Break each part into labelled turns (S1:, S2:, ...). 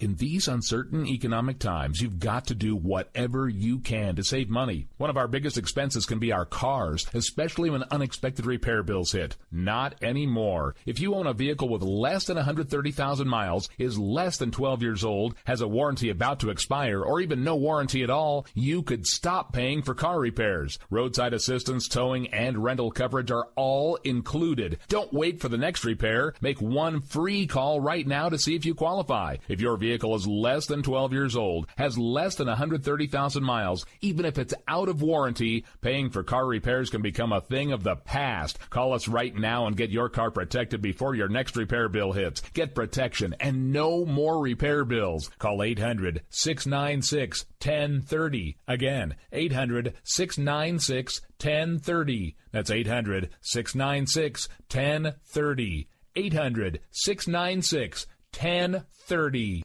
S1: In these uncertain economic times, you've got to do whatever you can to save money. One of our biggest expenses can be our cars, especially when unexpected repair bills hit. Not anymore. If you own a vehicle with less than 130,000 miles, is less than 12 years old, has a warranty about to expire, or even no warranty at all, you could stop paying for car repairs. Roadside assistance, towing, and rental coverage are all included. Don't wait for the next repair. Make one free call right now to see if you qualify. If your vehicle is less than 12 years old, has less than 130,000 miles, even if it's out of warranty, paying for car repairs can become a thing of the past. Call us right now and get your car protected before your next repair bill hits. Get protection and no more repair bills. Call 800-696-1030. Again, 800-696-1030. That's 800-696-1030. 800-696-1030.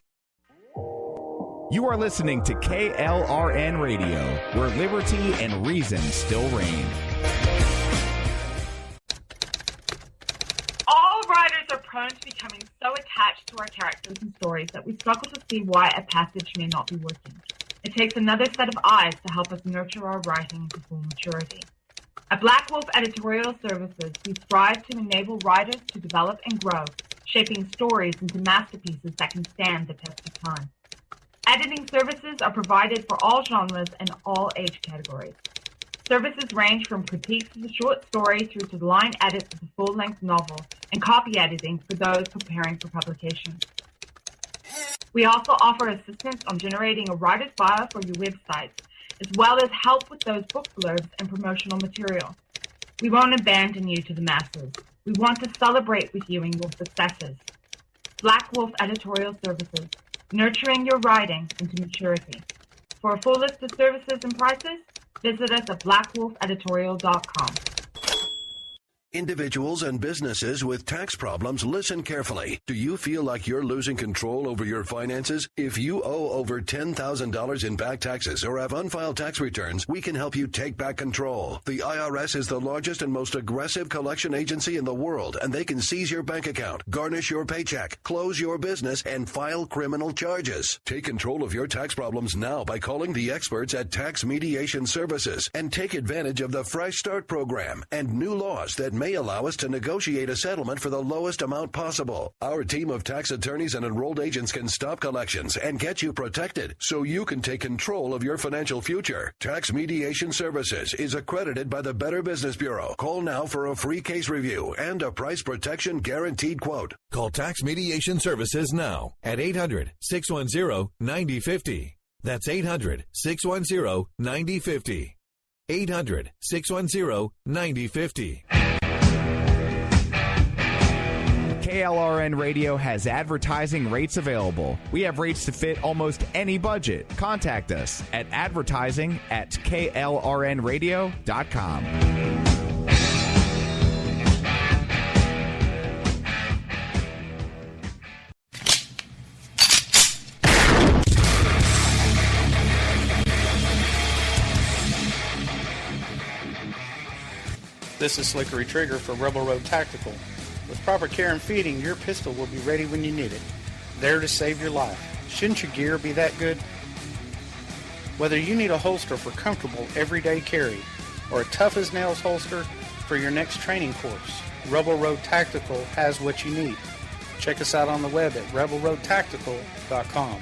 S2: You are listening to KLRN Radio, where liberty and reason still reign.
S3: All writers are prone to becoming so attached to our characters and stories that we struggle to see why a passage may not be working. It takes another set of eyes to help us nurture our writing to full maturity. At Black Wolf Editorial Services, we strive to enable writers to develop and grow, shaping stories into masterpieces that can stand the test of time. Editing services are provided for all genres and all age categories. Services range from critiques of the short story through to the line edits of the full-length novel and copy editing for those preparing for publication. We also offer assistance on generating a writer's bio for your websites, as well as help with those book blurbs and promotional material. We won't abandon you to the masses. We want to celebrate with you in your successes. Black Wolf Editorial Services, nurturing your writing into maturity. For a full list of services and prices, visit us at blackwolfeditorial.com.
S4: Individuals and businesses with tax problems, listen carefully. Do you feel like you're losing control over your finances? If you owe over $10,000 in back taxes or have unfiled tax returns, we can help you take back control. The IRS is the largest and most aggressive collection agency in the world, and they can seize your bank account, garnish your paycheck, close your business, and file criminal charges. Take control of your tax problems now by calling the experts at Tax Mediation Services and take advantage of the Fresh Start program and new laws that may allow us to negotiate a settlement for the lowest amount possible. Our team of tax attorneys and enrolled agents can stop collections and get you protected so you can take control of your financial future. Tax Mediation Services is accredited by the Better Business Bureau. Call now for a free case review and a price protection guaranteed quote.
S5: Call Tax Mediation Services now at 800-610-9050. That's 800-610-9050. 800-610-9050.
S2: KLRN Radio has advertising rates available. We have rates to fit almost any budget. Contact us at advertising@klrnradio.com.
S6: This is Slickery Trigger for Rebel Road Tactical. With proper care and feeding, your pistol will be ready when you need it, there to save your life. Shouldn't your gear be that good? Whether you need a holster for comfortable everyday carry or a tough-as-nails holster for your next training course, Rebel Road Tactical has what you need. Check us out on the web at rebelroadtactical.com.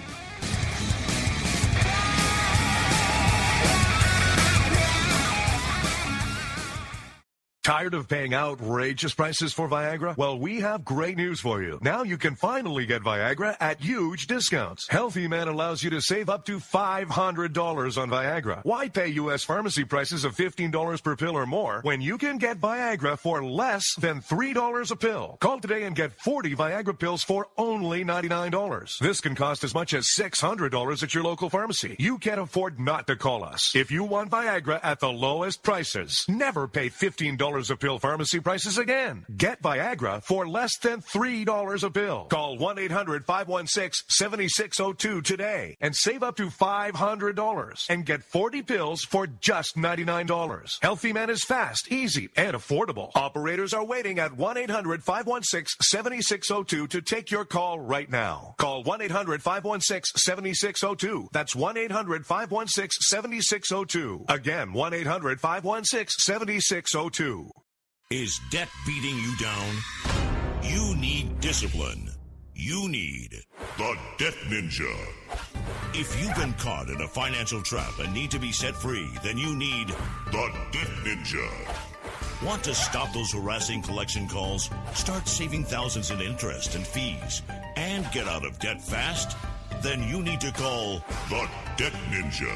S7: Tired of paying outrageous prices for Viagra? Well, we have great news for you. Now you can finally get Viagra at huge discounts. Healthy Man allows you to save up to $500 on Viagra. Why pay U.S. pharmacy prices of $15 per pill or more when you can get Viagra for less than $3 a pill? Call today and get 40 Viagra pills for only $99. This can cost as much as $600 at your local pharmacy. You can't afford not to call us. If you want Viagra at the lowest prices, never pay $15 $3 a pill pharmacy prices again. Get Viagra for less than $3 a pill. Call 1-800-516-7602 today and save up to $500 and get 40 pills for just $99. Healthy Man is fast, easy, and affordable. Operators are waiting at 1-800-516-7602 to take your call right now. Call 1-800-516-7602. That's 1-800-516-7602. Again, 1-800-516-7602.
S8: Is debt beating you down? You need discipline. You need the Debt Ninja. If you've been caught in a financial trap and need to be set free, then you need the Debt Ninja. Want to stop those harassing collection calls, start saving thousands in interest and fees, and get out of debt fast? Then you need to call the Debt Ninja.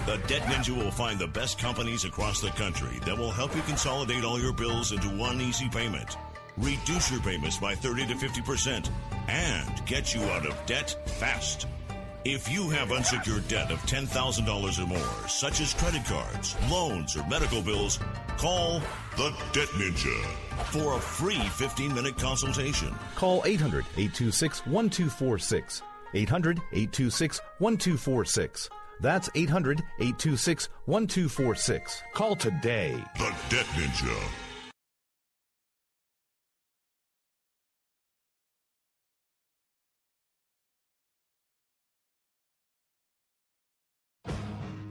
S8: The Debt Ninja will find the best companies across the country that will help you consolidate all your bills into one easy payment, reduce your payments by 30 to 50%, and get you out of debt fast. If you have unsecured debt of $10,000 or more, such as credit cards, loans, or medical bills, call the Debt Ninja for a free 15-minute consultation.
S9: Call 800-826-1246. 800-826-1246. That's 800-826-1246. Call today.
S8: The Debt Ninja.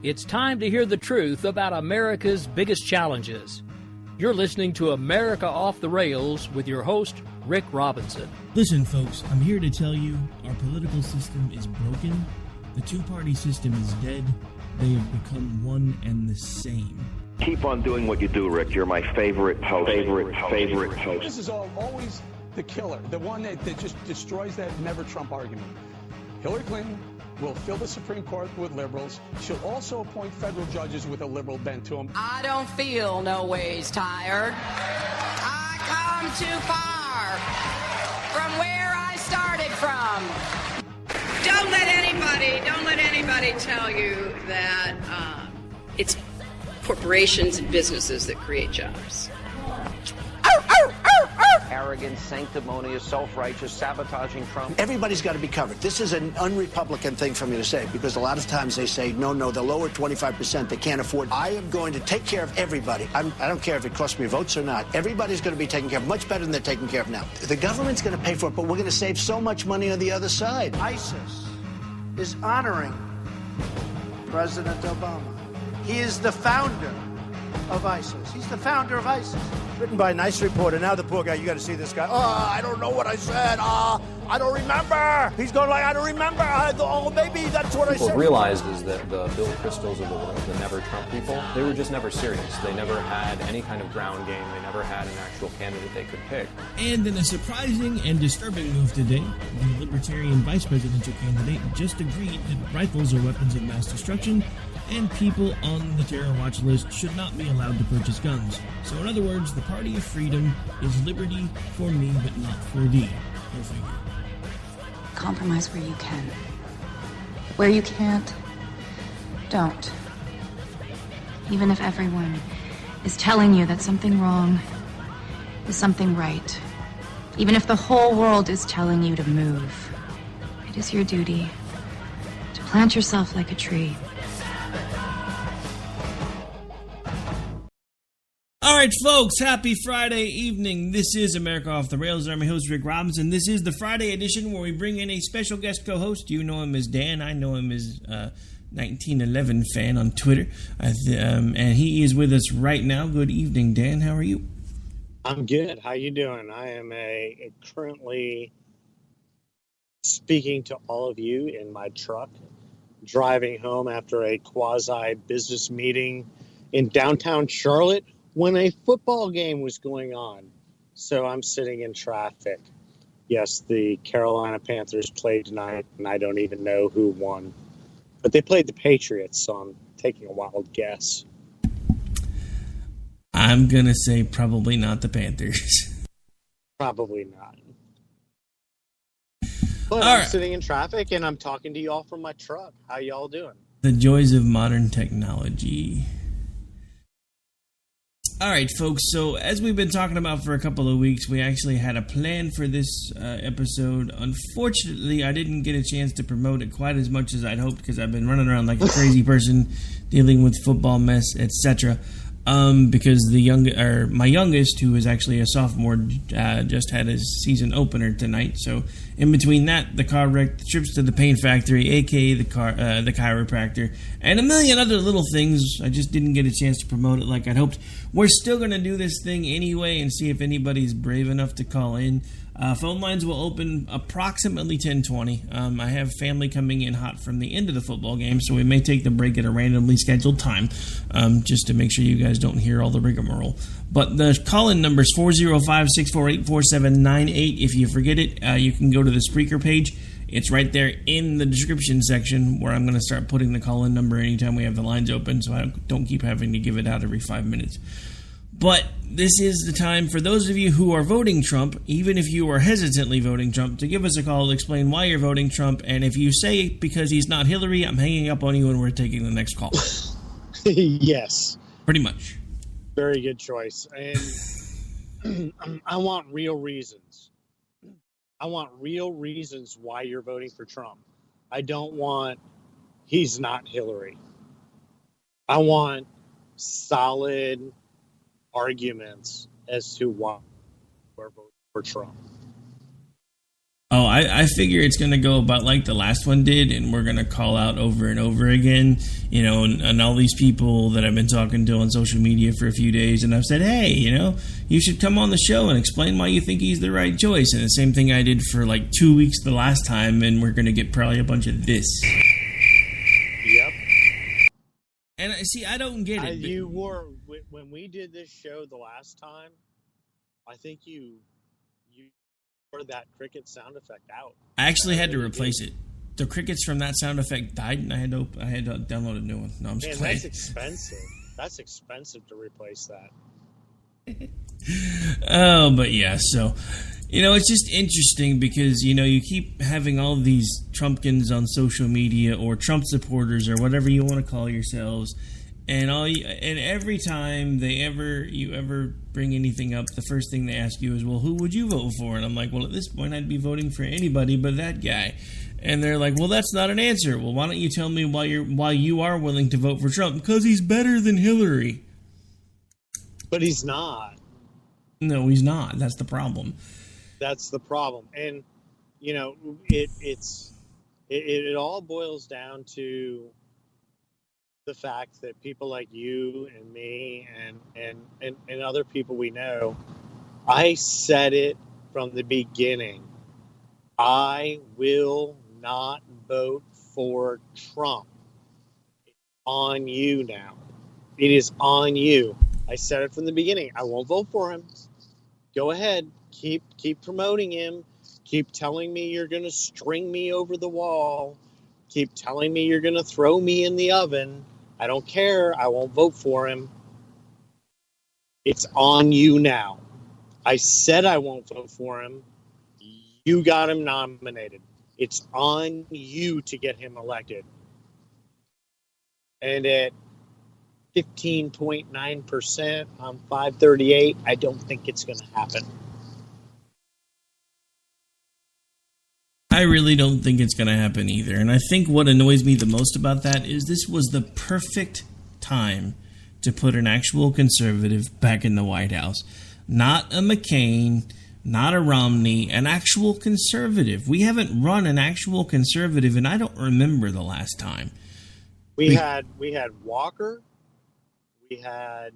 S10: It's time to hear the truth about America's biggest challenges. You're listening to America Off the Rails with your host, Rick Robinson.
S11: Listen, folks, I'm here to tell you our political system is broken. The two-party system is dead. They have become one and the same.
S12: Keep on doing what you do, Rick. You're my favorite host. Favorite host.
S13: This is always the killer, the one that just destroys that never Trump argument. Hillary Clinton will fill the Supreme Court with liberals. She'll also appoint federal judges with a liberal bent to them.
S14: I don't feel no ways tired. I come too far from where I started from. Don't let anybody tell you that it's corporations and businesses that create jobs.
S12: Arrogant, sanctimonious, self-righteous, sabotaging Trump.
S15: Everybody's got to be covered. This is an un-Republican thing for me to say, because a lot of times they say, no, the lower 25% they can't afford. I am going to take care of everybody. I don't care if it costs me votes or not. Everybody's going to be taken care of much better than they're taken care of now. The government's going to pay for it, but we're going to save so much money on the other side. ISIS is honoring President Obama. He is the founder of ISIS. He's the founder of ISIS. Written by a nice reporter. Now the poor guy, you got to see this guy. I don't know what I said. I don't remember. He's going like, I don't remember. Maybe that's what I said.
S16: What realized is that the Bill Kristols of the world, the never Trump people, they were just never serious. They never had any kind of ground game. They never had an actual candidate they could pick.
S11: And in a surprising and disturbing move today, the Libertarian vice presidential candidate just agreed that rifles are weapons of mass destruction and people on the terror watch list should not be allowed to purchase guns. So in other words, the party of freedom is liberty for me, but not for thee. Go figure.
S17: Compromise where you can. Where you can't, don't. Even if everyone is telling you that something wrong is something right. Even if the whole world is telling you to move, it is your duty to plant yourself like a tree.
S11: All right, folks, happy Friday evening. This is America Off the Rails. I'm your host, Rick Robinson. This is the Friday edition where we bring in a special guest co-host. You know him as Dan. I know him as 1911 fan on Twitter. And he is with us right now. Good evening, Dan. How are you?
S18: I'm good. How you doing? I am currently speaking to all of you in my truck, driving home after a quasi-business meeting in downtown Charlotte, when a football game was going on. So I'm sitting in traffic. Yes, the Carolina Panthers played tonight, and I don't even know who won. But they played the Patriots, so I'm taking a wild guess.
S11: I'm going to say probably not the Panthers.
S18: Probably not. But I'm sitting in traffic, and I'm talking to you all from my truck. How y'all doing?
S11: The joys of modern technology. All right, folks, so as we've been talking about for a couple of weeks, we actually had a plan for this episode. Unfortunately, I didn't get a chance to promote it quite as much as I'd hoped because I've been running around like a crazy person dealing with football mess, etc. Because my youngest, who is actually a sophomore, just had his season opener tonight. So in between that, the car wreck, the trips to the paint factory, aka the chiropractor, and a million other little things, I just didn't get a chance to promote it like I'd hoped. We're still going to do this thing anyway and see if anybody's brave enough to call in. Phone lines will open approximately 10:20. I have family coming in hot from the end of the football game, so we may take the break at a randomly scheduled time, just to make sure you guys don't hear all the rigmarole. But the call-in number is 405-648-4798. If you forget it, you can go to the Spreaker page. It's right there in the description section where I'm going to start putting the call-in number anytime we have the lines open, so I don't keep having to give it out every 5 minutes. But this is the time for those of you who are voting Trump, even if you are hesitantly voting Trump, to give us a call to explain why you're voting Trump. And if you say because he's not Hillary, I'm hanging up on you and we're taking the next call.
S18: Yes.
S11: Pretty much.
S18: Very good choice. And I want real reasons. I want real reasons why you're voting for Trump. I don't want he's not Hillary. I want solid arguments as to why we're voting for Trump.
S11: Oh, I figure it's going to go about like the last one did, and we're going to call out over and over again, you know, and all these people that I've been talking to on social media for a few days, and I've said, hey, you know, you should come on the show and explain why you think he's the right choice. And the same thing I did for like 2 weeks the last time, and we're going to get probably a bunch of this.
S18: Yep.
S11: And see, I don't get it.
S18: You were, when we did this show the last time, I think you wore that cricket sound effect out.
S11: I actually had to replace it. The crickets from that sound effect died, and I had to download a new one. No, I'm just playing.
S18: That's expensive. That's expensive to replace that.
S11: Oh, but yeah, so, you know, it's just interesting because, you know, you keep having all these Trumpkins on social media or Trump supporters or whatever you want to call yourselves, and every time you ever bring anything up, the first thing they ask you is, well, who would you vote for? And I'm like, well, at this point, I'd be voting for anybody but that guy. And they're like, well, that's not an answer. Well, why don't you tell me why you are willing to vote for Trump? Because he's better than Hillary.
S18: But he's not.
S11: No, he's not. That's the problem.
S18: That's the problem. And, you know, it all boils down to the fact that people like you and me and other people we know, I said it from the beginning. I will not vote for Trump. It's on you now. It is on you. I said it from the beginning. I won't vote for him. Go ahead. Keep promoting him. Keep telling me you're going to string me over the wall. Keep telling me you're going to throw me in the oven. I don't care. I won't vote for him. It's on you now. I said I won't vote for him. You got him nominated. It's on you to get him elected. And at 15.9% on 538, I don't think it's going to happen.
S11: I really don't think it's going to happen either. And I think what annoys me the most about that is this was the perfect time to put an actual conservative back in the White House. Not a McCain, not a Romney, an actual conservative. We haven't run an actual conservative, and I don't remember the last time.
S18: We had Walker, we had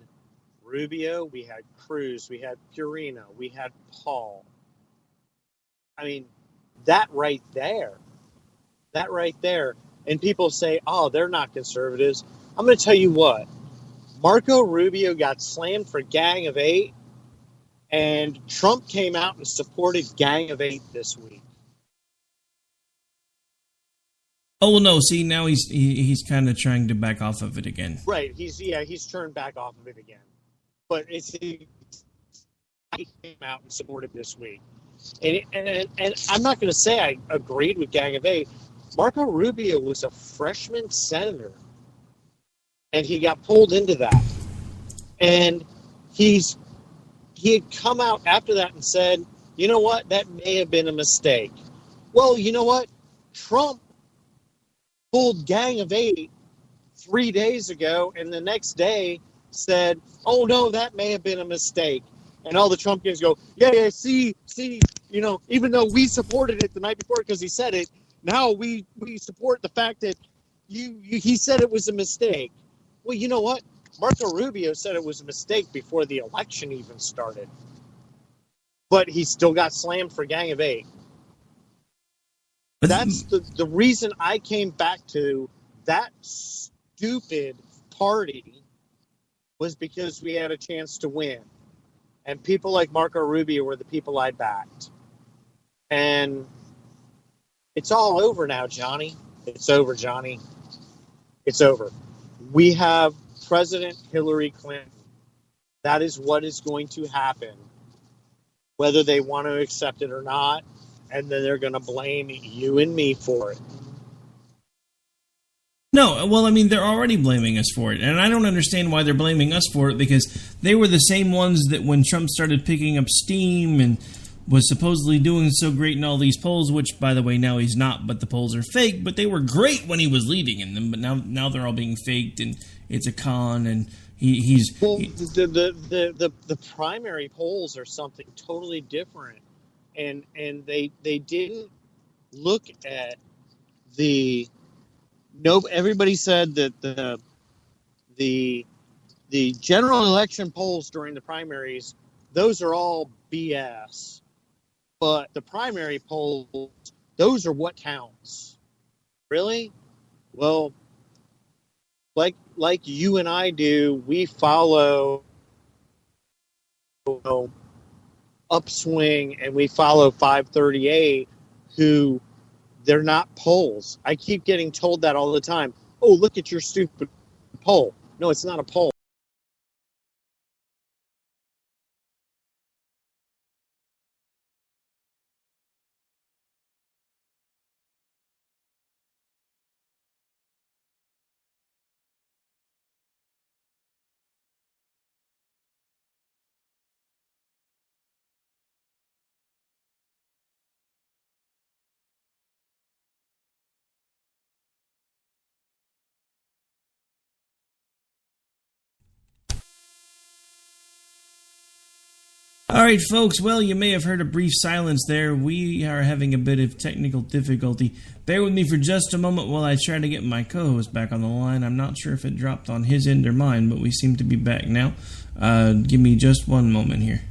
S18: Rubio, we had Cruz, we had Purina, we had Paul. I mean, that right there. And people say, oh, they're not conservatives. I'm going to tell you what. Marco Rubio got slammed for Gang of Eight, and Trump came out and supported Gang of Eight this week.
S11: Oh, well, no. See, now he's kind of trying to back off of it again.
S18: Right. He's turned back off of it again. But he came out and supported this week. And I'm not going to say I agreed with Gang of Eight. Marco Rubio was a freshman senator, and he got pulled into that. And he had come out after that and said, you know what, that may have been a mistake. Well, you know what? Trump pulled Gang of 8 3 days ago, and the next day said, oh, no, that may have been a mistake. And all the Trump guys go, yeah, see, even though we supported it the night before because he said it, now we support the fact that he said it was a mistake. Well, you know what? Marco Rubio said it was a mistake before the election even started. But he still got slammed for Gang of 8. That's the reason I came back to that stupid party was because we had a chance to win. And people like Marco Rubio were the people I backed. And it's all over now, Johnny. It's over, Johnny. It's over. We have President Hillary Clinton. That is what is going to happen, whether they want to accept it or not. And then they're going to blame you and me for it.
S11: No, well, I mean, they're already blaming us for it. And I don't understand why they're blaming us for it, because they were the same ones that when Trump started picking up steam and was supposedly doing so great in all these polls, which, by the way, now he's not, but the polls are fake, but they were great when he was leading in them, but now they're all being faked, and it's a con, and he's...
S18: Well, the primary polls are something totally different, and they didn't look at the... No, everybody said that the general election polls during the primaries, those are all BS. But the primary polls, those are what counts. Really? Well, like you and I do, we follow Upswing and we follow 538, who they're not polls. I keep getting told that all the time. Oh, look at your stupid poll. No, it's not a poll.
S11: All right, folks, well, you may have heard a brief silence there. We are having a bit of technical difficulty. Bear with me for just a moment while I try to get my co-host back on the line. I'm not sure if it dropped on his end or mine, but we seem to be back now. Give me just one moment here.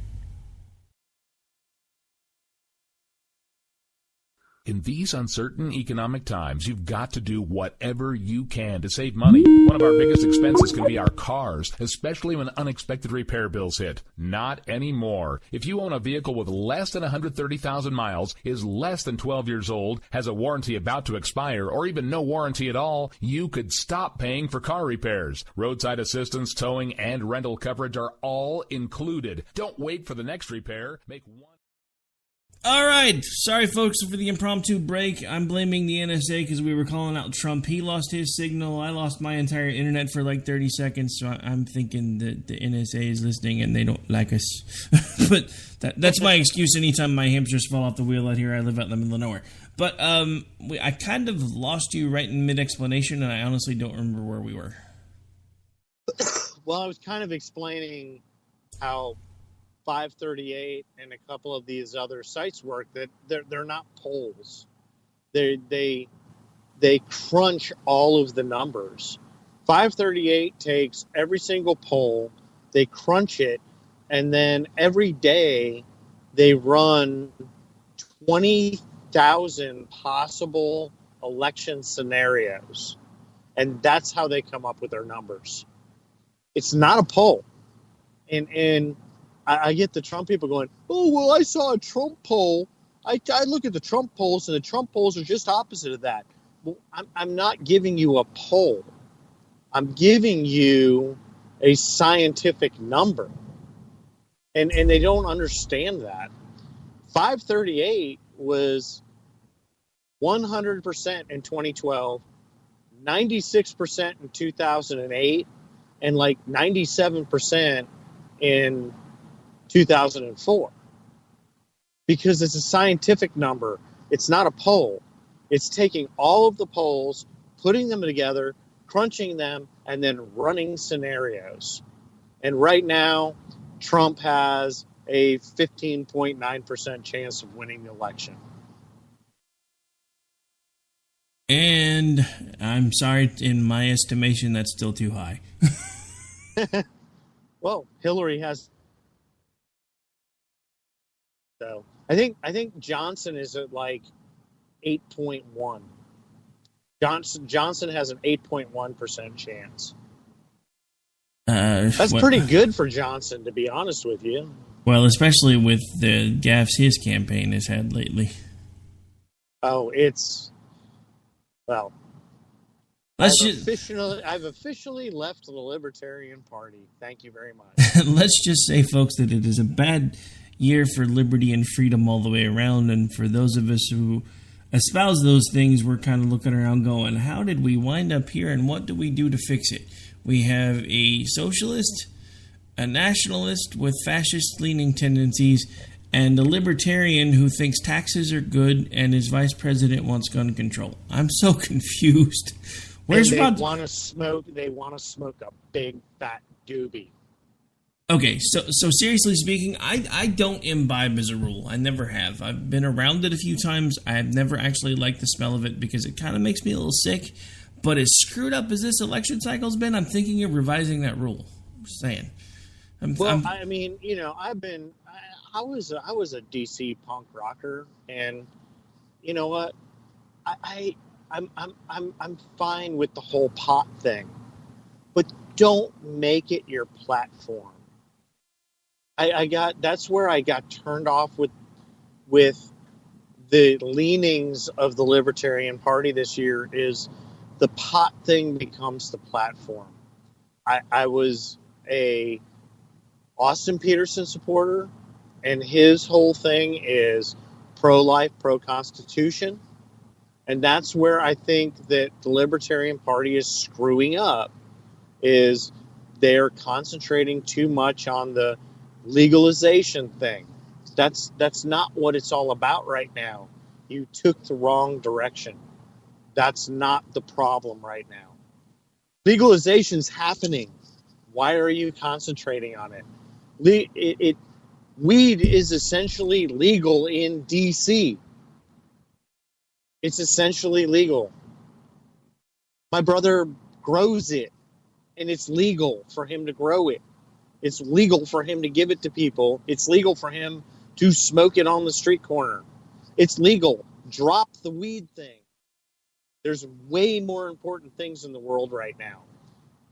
S1: In these uncertain economic times, you've got to do whatever you can to save money. One of our biggest expenses can be our cars, especially when unexpected repair bills hit. Not anymore. If you own a vehicle with less than 130,000 miles, is less than 12 years old, has a warranty about to expire, or even no warranty at all, you could stop paying for car repairs. Roadside assistance, towing, and rental coverage are all included. Don't wait for the next repair. Make one.
S11: All right. Sorry, folks, for the impromptu break. I'm blaming the NSA because we were calling out Trump. He lost his signal. I lost my entire internet for like 30 seconds, so I'm thinking that the NSA is listening and they don't like us. But that's my excuse anytime my hamsters fall off the wheel out here. I live out in the middle of nowhere. But I kind of lost you right in mid-explanation, and I honestly don't remember where we were.
S18: Well, I was kind of explaining how 538 and a couple of these other sites work, that they're not polls. They crunch all of the numbers. 538 takes every single poll, they crunch it, and then every day they run 20,000 possible election scenarios. And that's how they come up with their numbers. It's not a poll. And I get the Trump people going, oh, well, I saw a Trump poll. I look at the Trump polls, and the Trump polls are just opposite of that. Well, I'm not giving you a poll. I'm giving you a scientific number. And they don't understand that. 538 was 100% in 2012, 96% in 2008, and like 97% in 2004 because it's a scientific number. It's not a poll. It's taking all of the polls, putting them together, crunching them, and then running scenarios. And right now, Trump has a 15.9% chance of winning the election.
S11: And I'm sorry, in my estimation, that's still too high.
S18: Well, Hillary has. So I think Johnson is at like 8.1. Johnson has an 8.1% chance. That's pretty good for Johnson, to be honest with you.
S11: Well, especially with the gaffes his campaign has had lately.
S18: Oh, it's well. I've officially left the Libertarian Party. Thank you very much.
S11: Let's just say, folks, that it is a bad year for liberty and freedom all the way around, and for those of us who espouse those things, we're kind of looking around going, how did we wind up here, and what do we do to fix it? We have a socialist, a nationalist with fascist-leaning tendencies, and a libertarian who thinks taxes are good, and his vice president wants gun control. I'm so confused.
S18: They want to smoke a big fat doobie.
S11: Okay, so seriously speaking, I don't imbibe as a rule. I never have. I've been around it a few times. I have never actually liked the smell of it because it kind of makes me a little sick. But as screwed up as this election cycle's been, I'm thinking of revising that rule. I'm just saying.
S18: I mean, you know, I was a DC punk rocker, and you know what? I'm fine with the whole pot thing, but don't make it your platform. That's where I got turned off with the leanings of the Libertarian Party this year is the pot thing becomes the platform. I was a Austin Peterson supporter, and his whole thing is pro-life, pro-constitution. And that's where I think that the Libertarian Party is screwing up, is they're concentrating too much on the legalization thing. That's not what it's all about right now. You took the wrong direction. That's not the problem right now. Legalization's happening. Why are you concentrating on it? Weed is essentially legal in D.C. It's essentially legal. My brother grows it, and it's legal for him to grow it. It's legal for him to give it to people. It's legal for him to smoke it on the street corner. It's legal. Drop the weed thing. There's way more important things in the world right now.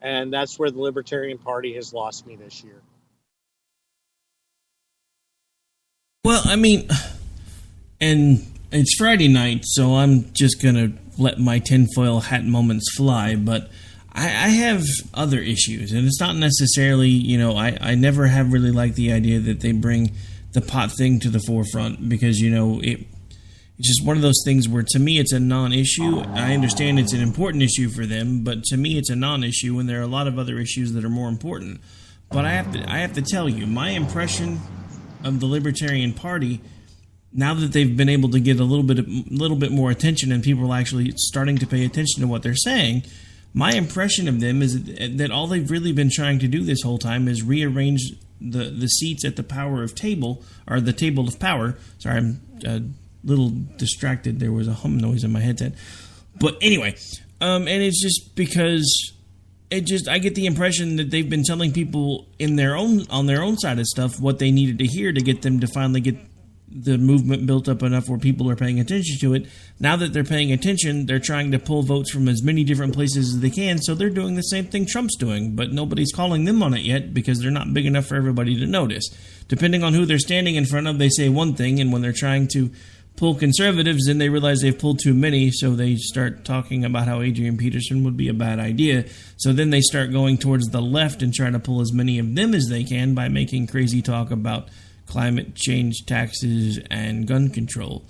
S18: And that's where the Libertarian Party has lost me this year.
S11: Well, I mean, and it's Friday night, so I'm just going to let my tinfoil hat moments fly, but I have other issues, and it's not necessarily, you know, I never have really liked the idea that they bring the pot thing to the forefront because, you know, it's just one of those things where to me it's a non-issue. I understand it's an important issue for them, but to me it's a non-issue, and there are a lot of other issues that are more important. But I have to tell you, my impression of the Libertarian Party, now that they've been able to get a little bit more attention and people are actually starting to pay attention to what they're saying, my impression of them is that all they've really been trying to do this whole time is rearrange the seats at the power of table, or the table of power. Sorry, I'm a little distracted. There was a hum noise in my headset. But anyway, and it's just because I get the impression that they've been telling people on their own side of stuff what they needed to hear to get them to finally get the movement built up enough where people are paying attention to it. Now that they're paying attention, they're trying to pull votes from as many different places as they can, so they're doing the same thing Trump's doing, but nobody's calling them on it yet because they're not big enough for everybody to notice. Depending on who they're standing in front of, they say one thing, and when they're trying to pull conservatives, then they realize they've pulled too many, so they start talking about how Adrian Peterson would be a bad idea. So then they start going towards the left and trying to pull as many of them as they can by making crazy talk about climate change, taxes, and gun control.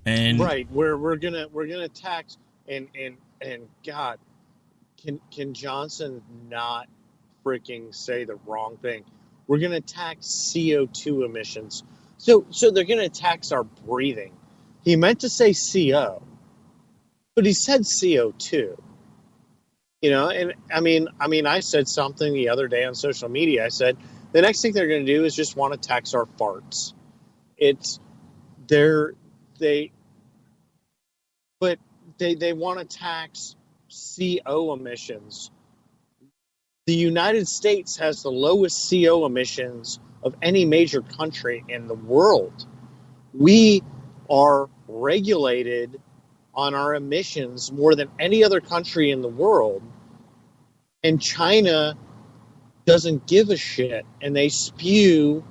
S11: And
S18: right, we're gonna tax and God, can Johnson not freaking say the wrong thing? We're going to tax CO2 emissions. So they're going to tax our breathing. He meant to say CO, but he said CO2. You know, and I mean, I said something the other day on social media. I said the next thing they're going to do is just want to tax our farts. They want to tax CO emissions. The United States has the lowest CO emissions of any major country in the world. We are regulated on our emissions more than any other country in the world. And China doesn't give a shit. And they spew.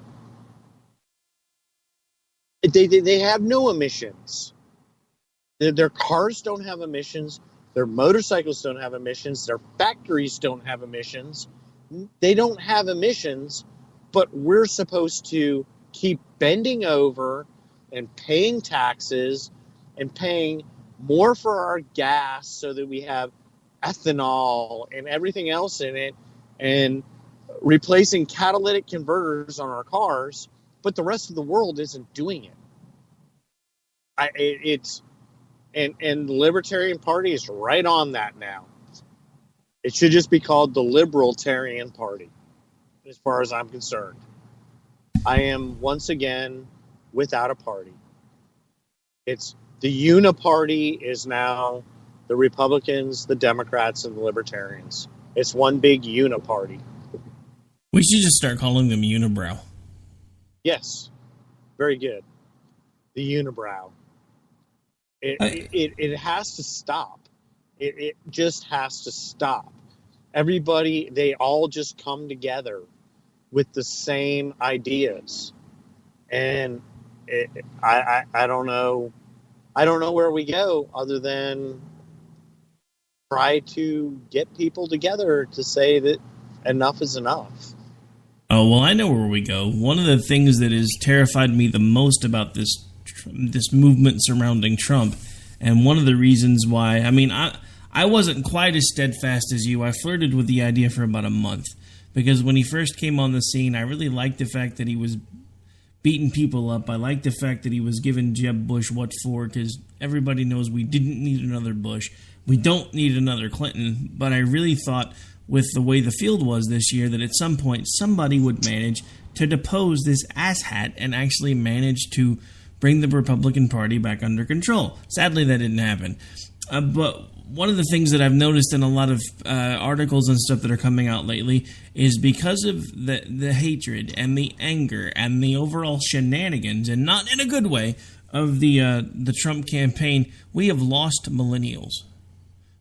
S18: They have no emissions. Their cars don't have emissions. Their motorcycles don't have emissions. Their factories don't have emissions. They don't have emissions, but we're supposed to keep bending over and paying taxes and paying more for our gas so that we have ethanol and everything else in it and replacing catalytic converters on our cars, but the rest of the world isn't doing it. And the Libertarian Party is right on that now. It should just be called the Libertarian Party, as far as I'm concerned. I am, once again, without a party. It's the Uniparty is now the Republicans, the Democrats, and the Libertarians. It's one big Uniparty.
S11: We should just start calling them Unibrow.
S18: Yes. Very good. The Unibrow. It has to stop. It just has to stop. Everybody, they all just come together with the same ideas. And I don't know. I don't know where we go other than try to get people together to say that enough is enough.
S11: Oh, well, I know where we go. One of the things that has terrified me the most about this movement surrounding Trump, and one of the reasons why, I mean, I wasn't quite as steadfast as you. I flirted with the idea for about a month, because when he first came on the scene, I really liked the fact that he was beating people up. I liked the fact that he was giving Jeb Bush what for, because everybody knows we didn't need another Bush. We don't need another Clinton, but I really thought with the way the field was this year that at some point somebody would manage to depose this asshat and actually manage to bring the Republican Party back under control. Sadly, that didn't happen. But one of the things that I've noticed in a lot of articles and stuff that are coming out lately is because of the hatred and the anger and the overall shenanigans, and not in a good way, of the Trump campaign, we have lost millennials.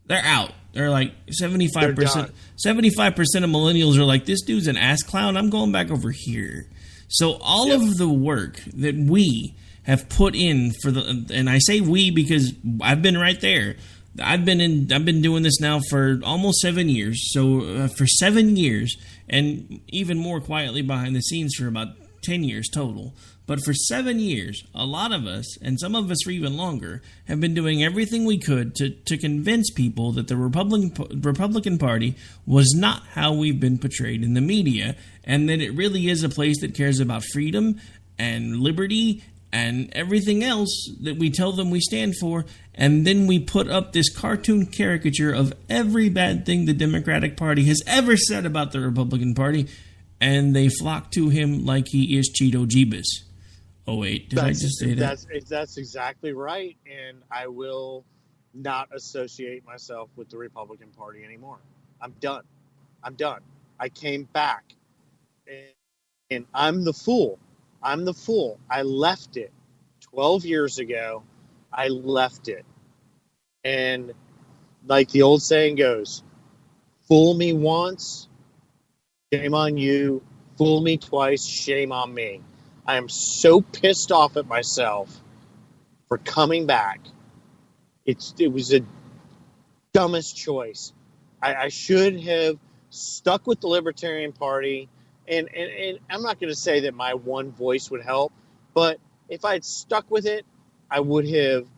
S11: They're out. They're like 75%. 75% of millennials are like, this dude's an ass clown. I'm going back over here. So all of the work that we have put in for and I say we because I've been right there. I've been doing this now for almost 7 years. So for 7 years, and even more quietly behind the scenes for about 10 years total. But for 7 years, a lot of us, and some of us for even longer, have been doing everything we could to convince people that the Republican Party was not how we've been portrayed in the media, and that it really is a place that cares about freedom and liberty and everything else that we tell them we stand for, and then we put up this cartoon caricature of every bad thing the Democratic Party has ever said about the Republican Party, and they flock to him like he is Cheeto Jeebus. Oh, wait, did I just say that?
S18: That's exactly right, and I will not associate myself with the Republican Party anymore. I'm done. I came back, and I'm the fool. I left it 12 years ago. I left it. And like the old saying goes, fool me once, shame on you. Fool me twice, shame on me. I am so pissed off at myself for coming back. It was the dumbest choice. I should have stuck with the Libertarian Party. And I'm not going to say that my one voice would help, but if I had stuck with it, I would have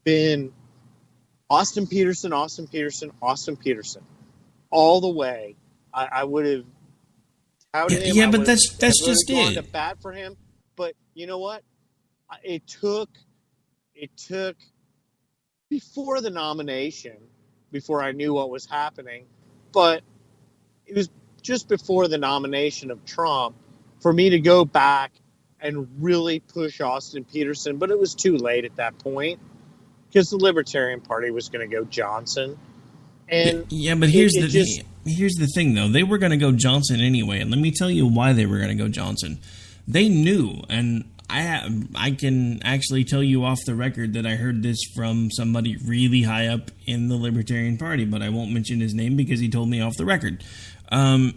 S18: been Austin Peterson, all the way. I would have touted him.
S11: Yeah, but that's just
S18: gone
S11: it.
S18: to bat for him. But you know what? It took before the nomination, before I knew what was happening, but it was just before the nomination of Trump for me to go back and really push Austin Peterson. But it was too late at that point because the Libertarian Party was going to go Johnson. And
S11: yeah, but here's the thing, though. They were going to go Johnson anyway, and let me tell you why they were going to go Johnson. They knew, and I can actually tell you off the record that I heard this from somebody really high up in the Libertarian Party, but I won't mention his name because he told me off the record. They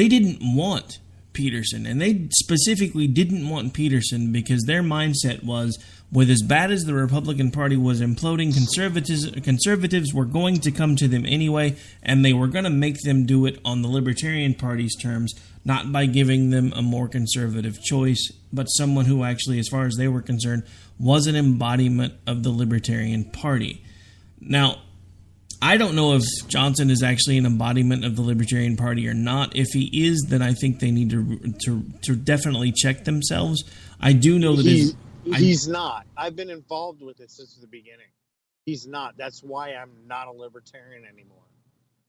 S11: didn't want Peterson, and they specifically didn't want Peterson because their mindset was, with as bad as the Republican Party was imploding, conservatives were going to come to them anyway, and they were going to make them do it on the Libertarian Party's terms, not by giving them a more conservative choice, but someone who actually, as far as they were concerned, was an embodiment of the Libertarian Party. Now, I don't know if Johnson is actually an embodiment of the Libertarian Party or not. If he is, then I think they need to definitely check themselves. I do know that
S18: he's not. I've been involved with it since the beginning. He's not. That's why I'm not a libertarian anymore.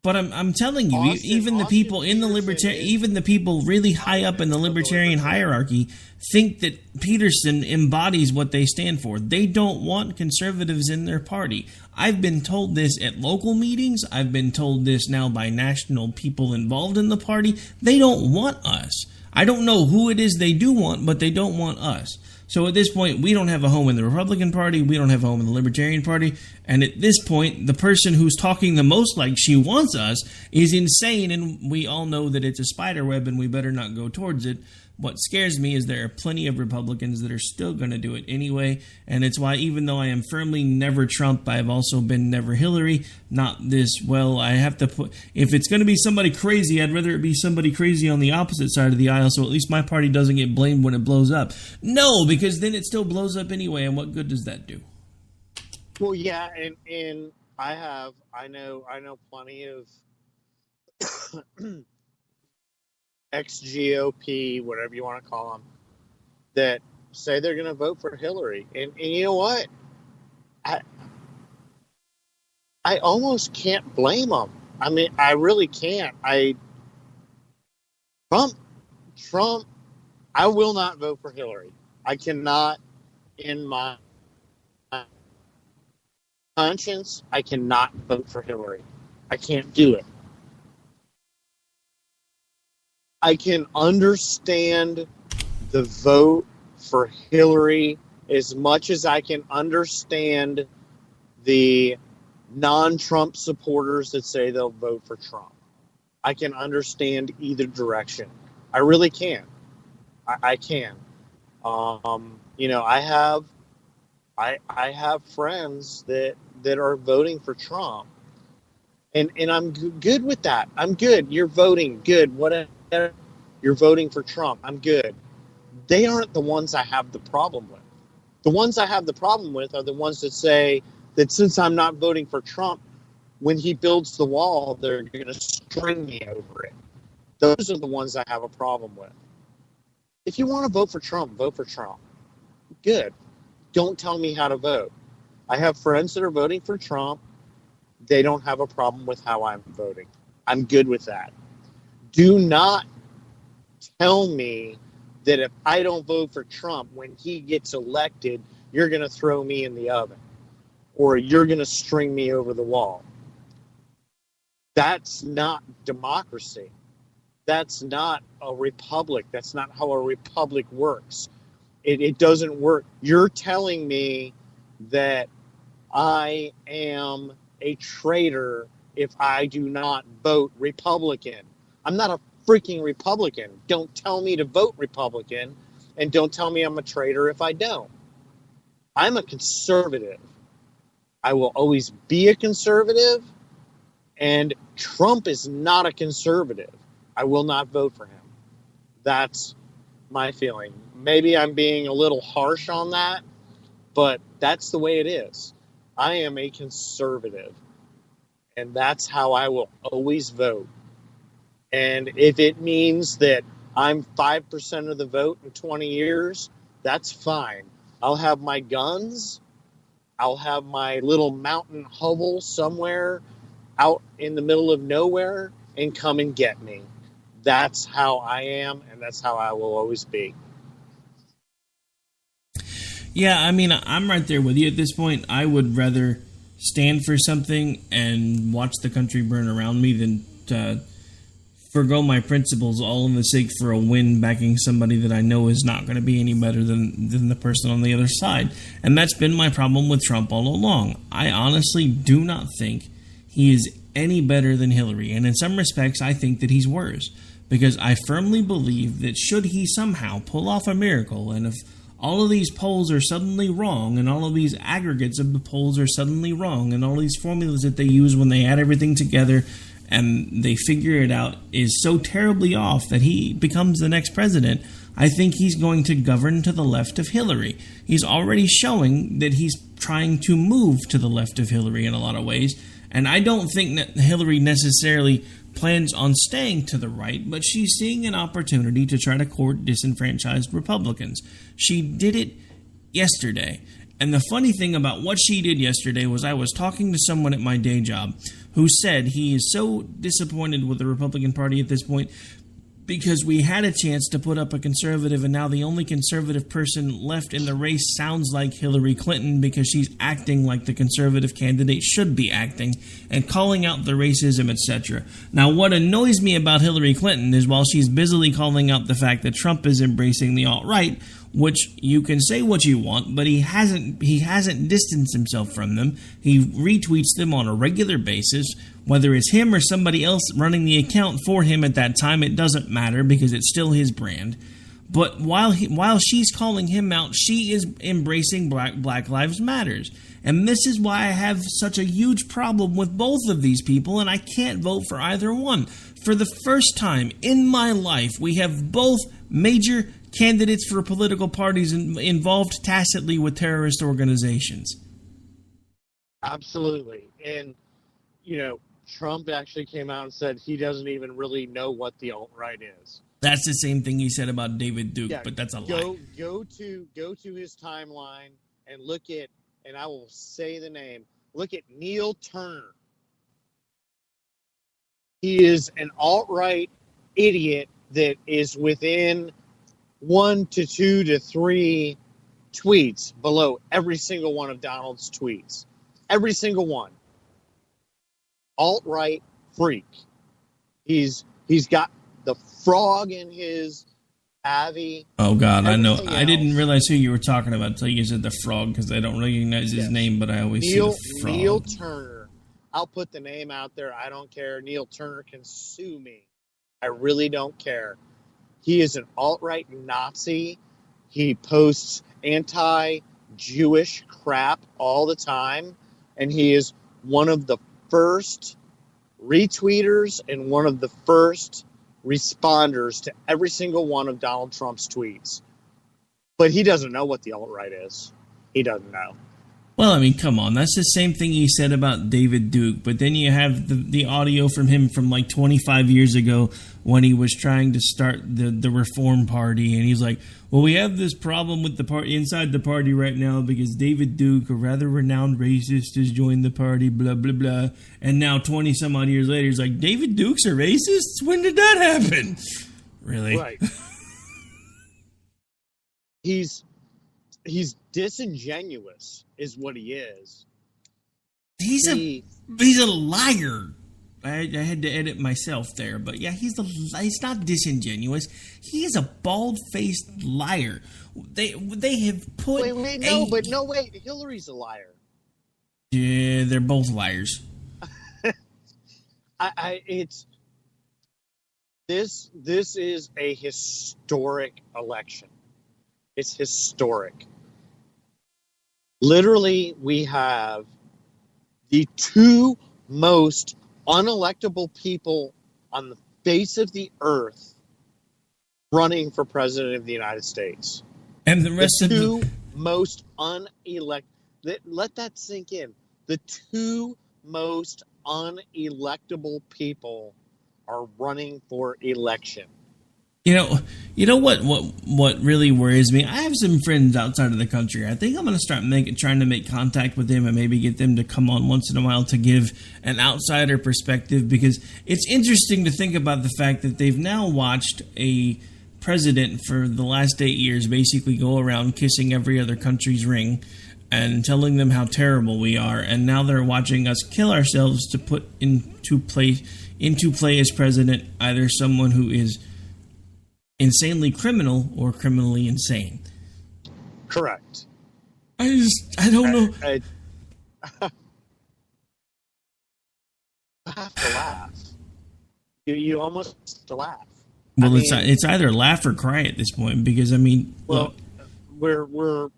S11: But I'm telling you, even the people in the libertarian, even the people really high up in the libertarian hierarchy think that Peterson embodies what they stand for. They don't want conservatives in their party. I've been told this at local meetings. I've been told this now by national people involved in the party. They don't want us. I don't know who it is they do want, but they don't want us. So at this point, we don't have a home in the Republican Party. We don't have a home in the Libertarian Party. And at this point, the person who's talking the most like she wants us is insane. And we all know that it's a spider web and we better not go towards it. What scares me is there are plenty of Republicans that are still going to do it anyway. And it's why, even though I am firmly never Trump, I've also been never Hillary. Not this, well, I have to put, if it's going to be somebody crazy, I'd rather it be somebody crazy on the opposite side of the aisle so at least my party doesn't get blamed when it blows up. No, because then it still blows up anyway, and what good does that do?
S18: Well, yeah, and I know plenty of ex-GOP, whatever you want to call them, that say they're going to vote for Hillary. And you know what? I almost can't blame them. I mean, I really can't. Trump, I will not vote for Hillary. I cannot, in my conscience, I cannot vote for Hillary. I can't do it. I can understand the vote for Hillary as much as I can understand the non-Trump supporters that say they'll vote for Trump. I can understand either direction. I really can. I can. You know, I have friends that are voting for Trump, and I'm good with that. I'm good. You're voting. Good. Whatever. You're voting for Trump. I'm good. They aren't the ones I have the problem with. The ones I have the problem with are the ones that say that since I'm not voting for Trump, when he builds the wall, they're going to string me over it. Those are the ones I have a problem with. If you want to vote for Trump, vote for Trump. Good. Don't tell me how to vote. I have friends that are voting for Trump. They don't have a problem with how I'm voting. I'm good with that. Do not tell me that if I don't vote for Trump when he gets elected, you're going to throw me in the oven or you're going to string me over the wall. That's not democracy. That's not a republic. That's not how a republic works. It doesn't work. You're telling me that I am a traitor if I do not vote Republican. I'm not a freaking Republican. Don't tell me to vote Republican, and don't tell me I'm a traitor if I don't. I'm a conservative. I will always be a conservative, and Trump is not a conservative. I will not vote for him. That's my feeling. Maybe I'm being a little harsh on that, but that's the way it is. I am a conservative, and that's how I will always vote. And if it means that I'm 5% of the vote in 20 years, that's fine. I'll have my guns. I'll have my little mountain hovel somewhere out in the middle of nowhere and come and get me. That's how I am, and that's how I will always be.
S11: Yeah, I mean, I'm right there with you at this point. I would rather stand for something and watch the country burn around me than to forgo my principles all in the sake for a win backing somebody that I know is not going to be any better than the person on the other side. And that's been my problem with Trump all along. I honestly do not think he is any better than Hillary. And in some respects, I think that he's worse. Because I firmly believe that should he somehow pull off a miracle, and if all of these polls are suddenly wrong, and all of these aggregates of the polls are suddenly wrong, and all these formulas that they use when they add everything together and they figure it out is so terribly off that he becomes the next president, I think he's going to govern to the left of Hillary. He's already showing that he's trying to move to the left of Hillary in a lot of ways, and I don't think that Hillary necessarily plans on staying to the right, but she's seeing an opportunity to try to court disenfranchised Republicans. She did it yesterday. And the funny thing about what she did yesterday was I was talking to someone at my day job who said he is so disappointed with the Republican Party at this point because we had a chance to put up a conservative, and now the only conservative person left in the race sounds like Hillary Clinton because she's acting like the conservative candidate should be acting and calling out the racism, etc. Now, what annoys me about Hillary Clinton is while she's busily calling out the fact that Trump is embracing the alt-right, which you can say what you want, but he hasn't distanced himself from them. He retweets them on a regular basis. Whether it's him or somebody else running the account for him at that time, it doesn't matter because it's still his brand. But while she's calling him out, she is embracing Black Lives Matters. And this is why I have such a huge problem with both of these people, and I can't vote for either one. For the first time in my life, we have both major candidates for political parties involved tacitly with terrorist organizations.
S18: Absolutely. And, Trump actually came out and said he doesn't even really know what the alt-right is.
S11: That's the same thing he said about David Duke, but that's a lie.
S18: Go to his timeline and look at, and I will say the name, look at Neil Turner. He is an alt-right idiot that is within 1 to 2 to 3 tweets below every single one of Donald's tweets. Every single one. Alt-right freak. He's got the frog in his Avi.
S11: Oh, God, I know. I didn't realize who you were talking about until you said the frog because I don't recognize his name, but I always see the frog.
S18: Neil Turner. I'll put the name out there. I don't care. Neil Turner can sue me. I really don't care. He is an alt-right Nazi. He posts anti-Jewish crap all the time. And he is one of the first retweeters and one of the first responders to every single one of Donald Trump's tweets. But he doesn't know what the alt-right is. He doesn't know.
S11: Well, I mean, come on. That's the same thing he said about David Duke. But then you have the audio from him from like 25 years ago when he was trying to start the Reform Party. And he's like, well, we have this problem with the party inside the party right now because David Duke, a rather renowned racist, has joined the party, blah, blah, blah. And now 20 some odd years later, he's like, David Duke's a racist? When did that happen? Really?
S18: Right. He's disingenuous is what he is.
S11: He's a liar. I had to edit myself there, but yeah, he's not disingenuous. He is a bald-faced liar. They have put
S18: wait, Hillary's a liar.
S11: Yeah, they're both liars.
S18: This is a historic election. It's historic. Literally, we have the two most unelectable people on the face of the earth running for president of the United States.
S11: And the rest of the
S18: two most unelected. Let that sink in. The two most unelectable people are running for election.
S11: You know what really worries me? I have some friends outside of the country. I think I'm going to start trying to make contact with them and maybe get them to come on once in a while to give an outsider perspective, because it's interesting to think about the fact that they've now watched a president for the last 8 years basically go around kissing every other country's ring and telling them how terrible we are, and now they're watching us kill ourselves to put into play as president either someone who is insanely criminal or criminally insane.
S18: Correct.
S11: I don't know.
S18: I have to laugh. You almost have to laugh.
S11: Well, it's either laugh or cry at this point, because
S18: well, look,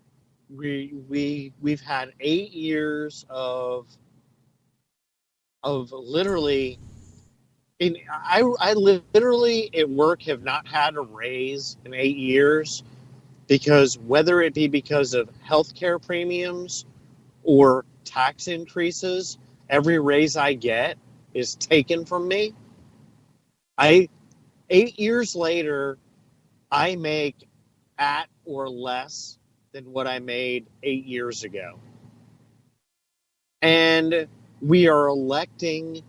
S18: we've had 8 years of literally. I literally at work have not had a raise in 8 years, because whether it be because of healthcare premiums or tax increases, every raise I get is taken from me. 8 years later, I make at or less than what I made 8 years ago. And we are electing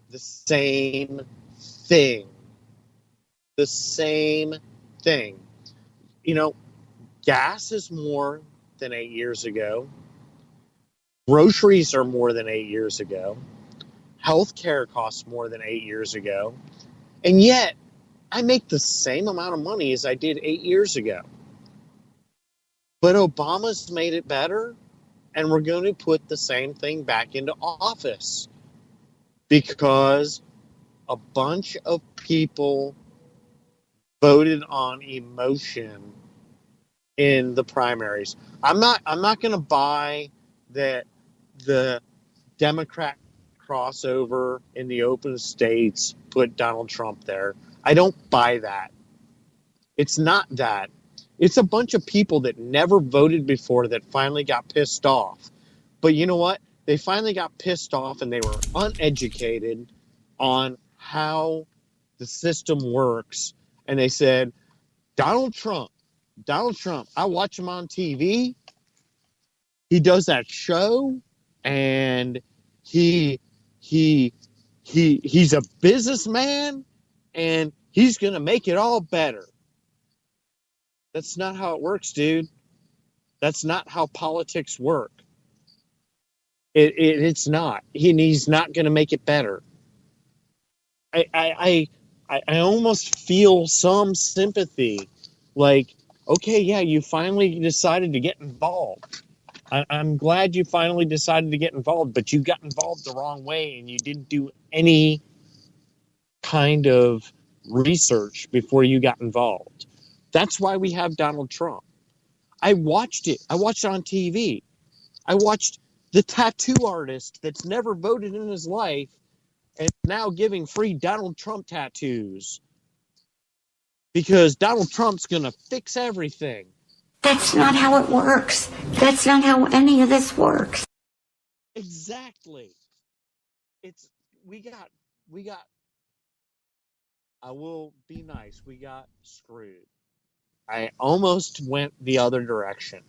S18: the same thing. The same thing. Gas is more than 8 years ago. Groceries are more than 8 years ago. Healthcare costs more than 8 years ago. And yet, I make the same amount of money as I did 8 years ago. But Obama's made it better, and we're going to put the same thing back into office. Because a bunch of people voted on emotion in the primaries. I'm not going to buy that the Democrat crossover in the open states put Donald Trump there. I don't buy that. It's not that. It's a bunch of people that never voted before that finally got pissed off. But you know what? They finally got pissed off, and they were uneducated on how the system works. And they said, Donald Trump, I watch him on TV. He does that show, and he's a businessman, and he's going to make it all better. That's not how it works, dude. That's not how politics work. It's not. He's not going to make it better. I almost feel some sympathy. Like, okay, yeah, you finally decided to get involved. I'm glad you finally decided to get involved, but you got involved the wrong way, and you didn't do any kind of research before you got involved. That's why we have Donald Trump. I watched it. I watched it on TV. I watched the tattoo artist that's never voted in his life and now giving free Donald Trump tattoos because Donald Trump's going to fix everything.
S19: That's not how it works. That's not how any of this works.
S18: Exactly. We got, I will be nice, we got screwed. I almost went the other direction.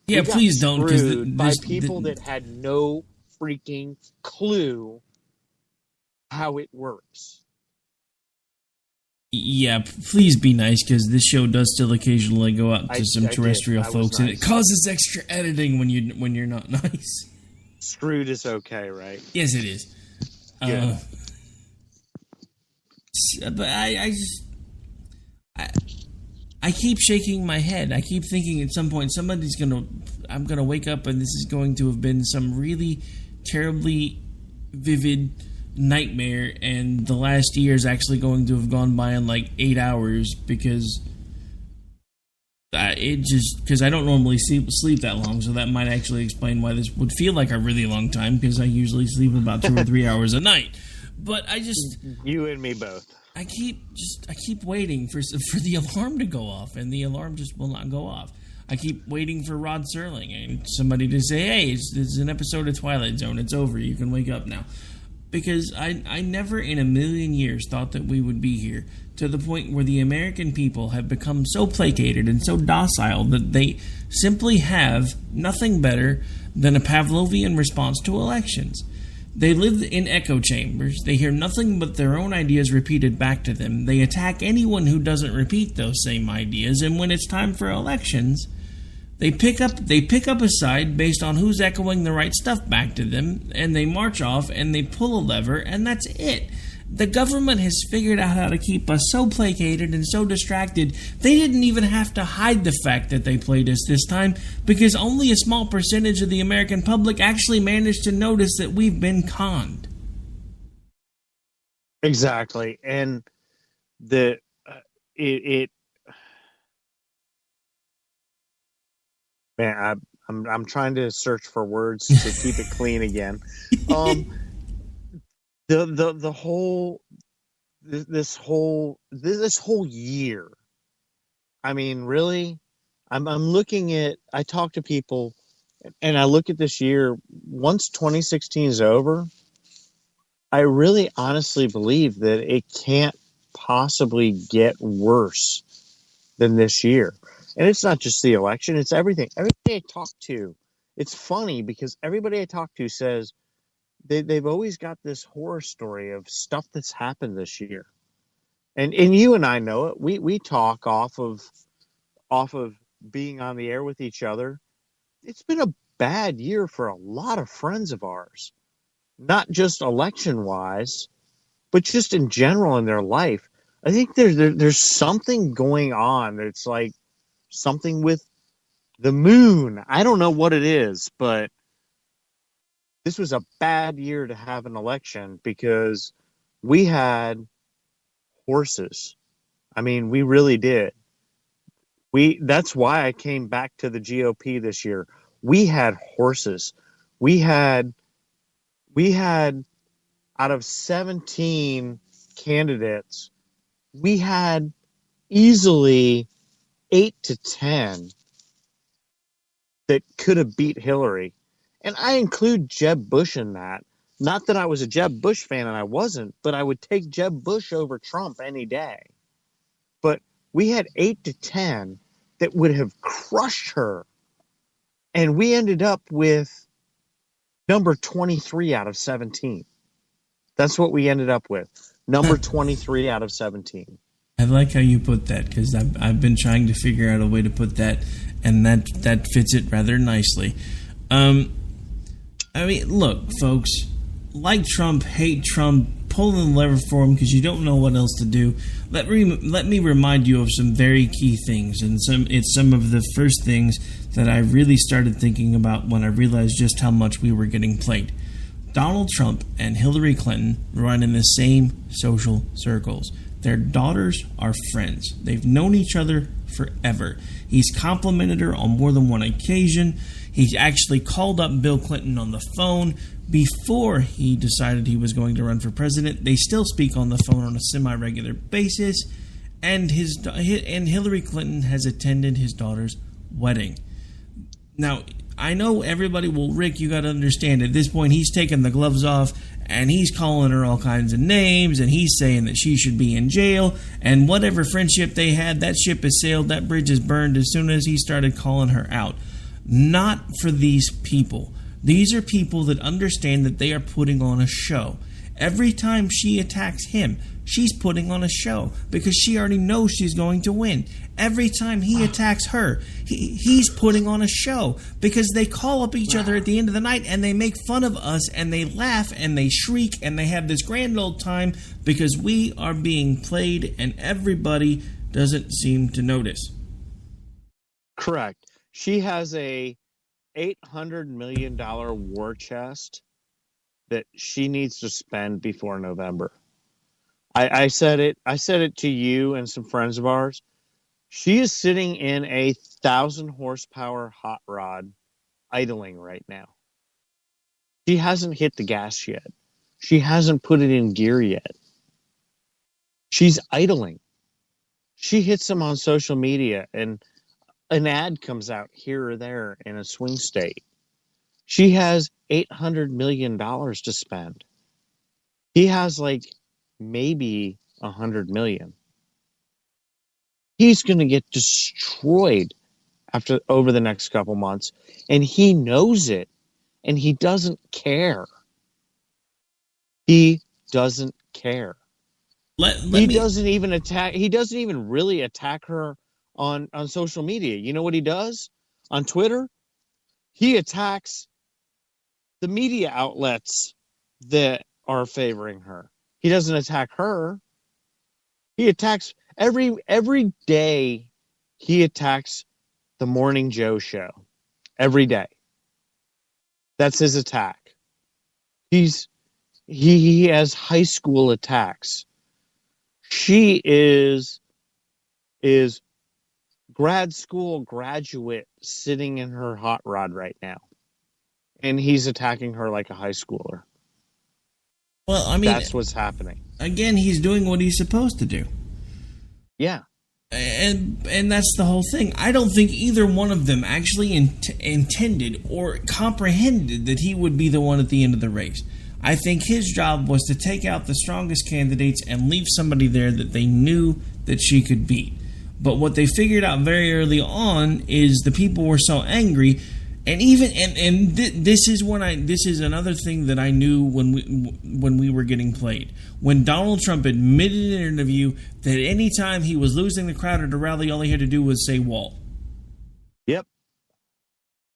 S11: Yeah, please don't.
S18: By people that had no freaking clue how it works.
S11: Yeah, please be nice, because this show does still occasionally go out to some terrestrial folks, and it causes extra editing when you're not nice.
S18: Screwed is okay, right?
S11: Yes, it is.
S18: Yeah.
S11: But I keep shaking my head. I keep thinking at some point I'm gonna wake up and this is going to have been some really terribly vivid nightmare, and the last year is actually going to have gone by in like 8 hours because I don't normally sleep that long, so that might actually explain why this would feel like a really long time, because I usually sleep about 2 or 3 hours a night. But
S18: you and me both. I
S11: keep waiting for the alarm to go off, and the alarm just will not go off. I keep waiting for Rod Serling and somebody to say, "Hey, it's an episode of Twilight Zone. It's over. You can wake up now." because I never in a million years thought that we would be here to the point where the American people have become so placated and so docile that they simply have nothing better than a Pavlovian response to elections. They live in echo chambers. They hear nothing but their own ideas repeated back to them. They attack anyone who doesn't repeat those same ideas, and when it's time for elections, they pick up a side based on who's echoing the right stuff back to them, and they march off and they pull a lever, and that's it. The government has figured out how to keep us so placated and so distracted, they didn't even have to hide the fact that they played us this time, because only a small percentage of the American public actually managed to notice that we've been conned.
S18: Exactly. And man, I'm trying to search for words to keep it clean again. The whole this whole year. I mean, really, I'm looking at. I talk to people, and I look at this year. Once 2016 is over, I really honestly believe that it can't possibly get worse than this year. And it's not just the election; it's everything. Everybody I talk to, it's funny because everybody I talk to says they've always got this horror story of stuff that's happened this year. And you and I know it. We talk off of being on the air with each other. It's been a bad year for a lot of friends of ours, not just election wise, but just in general in their life. I think there's something going on. It's like something with the moon. I don't know what it is, but this was a bad year to have an election because we had horses. I mean, we really did. That's why I came back to the GOP this year. We had horses. We had out of 17 candidates, we had easily 8 to 10 that could have beat Hillary. And I include Jeb Bush in that. Not that I was a Jeb Bush fan, and I wasn't, but I would take Jeb Bush over Trump any day. But we had 8 to 10 that would have crushed her. And we ended up with number 23 out of 17. That's what we ended up with. Number 23 out of 17.
S11: I like how you put that, because I've been trying to figure out a way to put that, and that fits it rather nicely. I mean, look, folks, like Trump, hate Trump, pull the lever for him because you don't know what else to do. Let me remind you of some very key things, and it's some of the first things that I really started thinking about when I realized just how much we were getting played. Donald Trump and Hillary Clinton run in the same social circles. Their daughters are friends. They've known each other forever. He's complimented her on more than one occasion. He actually called up Bill Clinton on the phone before he decided he was going to run for president. They still speak on the phone on a semi-regular basis, and Hillary Clinton has attended his daughter's wedding. Now, I know everybody Rick, you got to understand, at this point he's taken the gloves off and he's calling her all kinds of names, and he's saying that she should be in jail, and whatever friendship they had, that ship has sailed, that bridge is burned as soon as he started calling her out. Not for these people. These are people that understand that they are putting on a show. Every time she attacks him, she's putting on a show because she already knows she's going to win. Every time he attacks her, he's putting on a show because they call up each other at the end of the night and they make fun of us and they laugh and they shriek and they have this grand old time because we are being played and everybody doesn't seem to notice.
S18: Correct. She has a $800 million war chest that she needs to spend before November. I said it to you and some friends of ours. She is sitting in a 1,000 horsepower hot rod idling right now. She hasn't hit the gas yet. She hasn't put it in gear yet. She's idling. She hits them on social media and an ad comes out here or there in a swing state. She has $800 million to spend. He has like maybe 100 million. He's going to get destroyed over the next couple months, and he knows it, and he doesn't care. He doesn't care. He doesn't even really attack her on social media. You know what he does? On Twitter, he attacks the media outlets that are favoring her. He doesn't attack her. He attacks every day. He attacks the Morning Joe show every day. That's his attack. He has high school attacks. She is grad school graduate sitting in her hot rod right now, and he's attacking her like a high schooler.
S11: Well, I mean,
S18: that's what's happening.
S11: Again, he's doing what he's supposed to do.
S18: Yeah.
S11: And that's the whole thing. I don't think either one of them actually intended or comprehended that he would be the one at the end of the race. I think his job was to take out the strongest candidates and leave somebody there that they knew that she could beat. But what they figured out very early on is the people were so angry, and this is another thing that I knew when we were getting played. When Donald Trump admitted in an interview that any time he was losing the crowd at a rally, all he had to do was say "wall."
S18: Yep.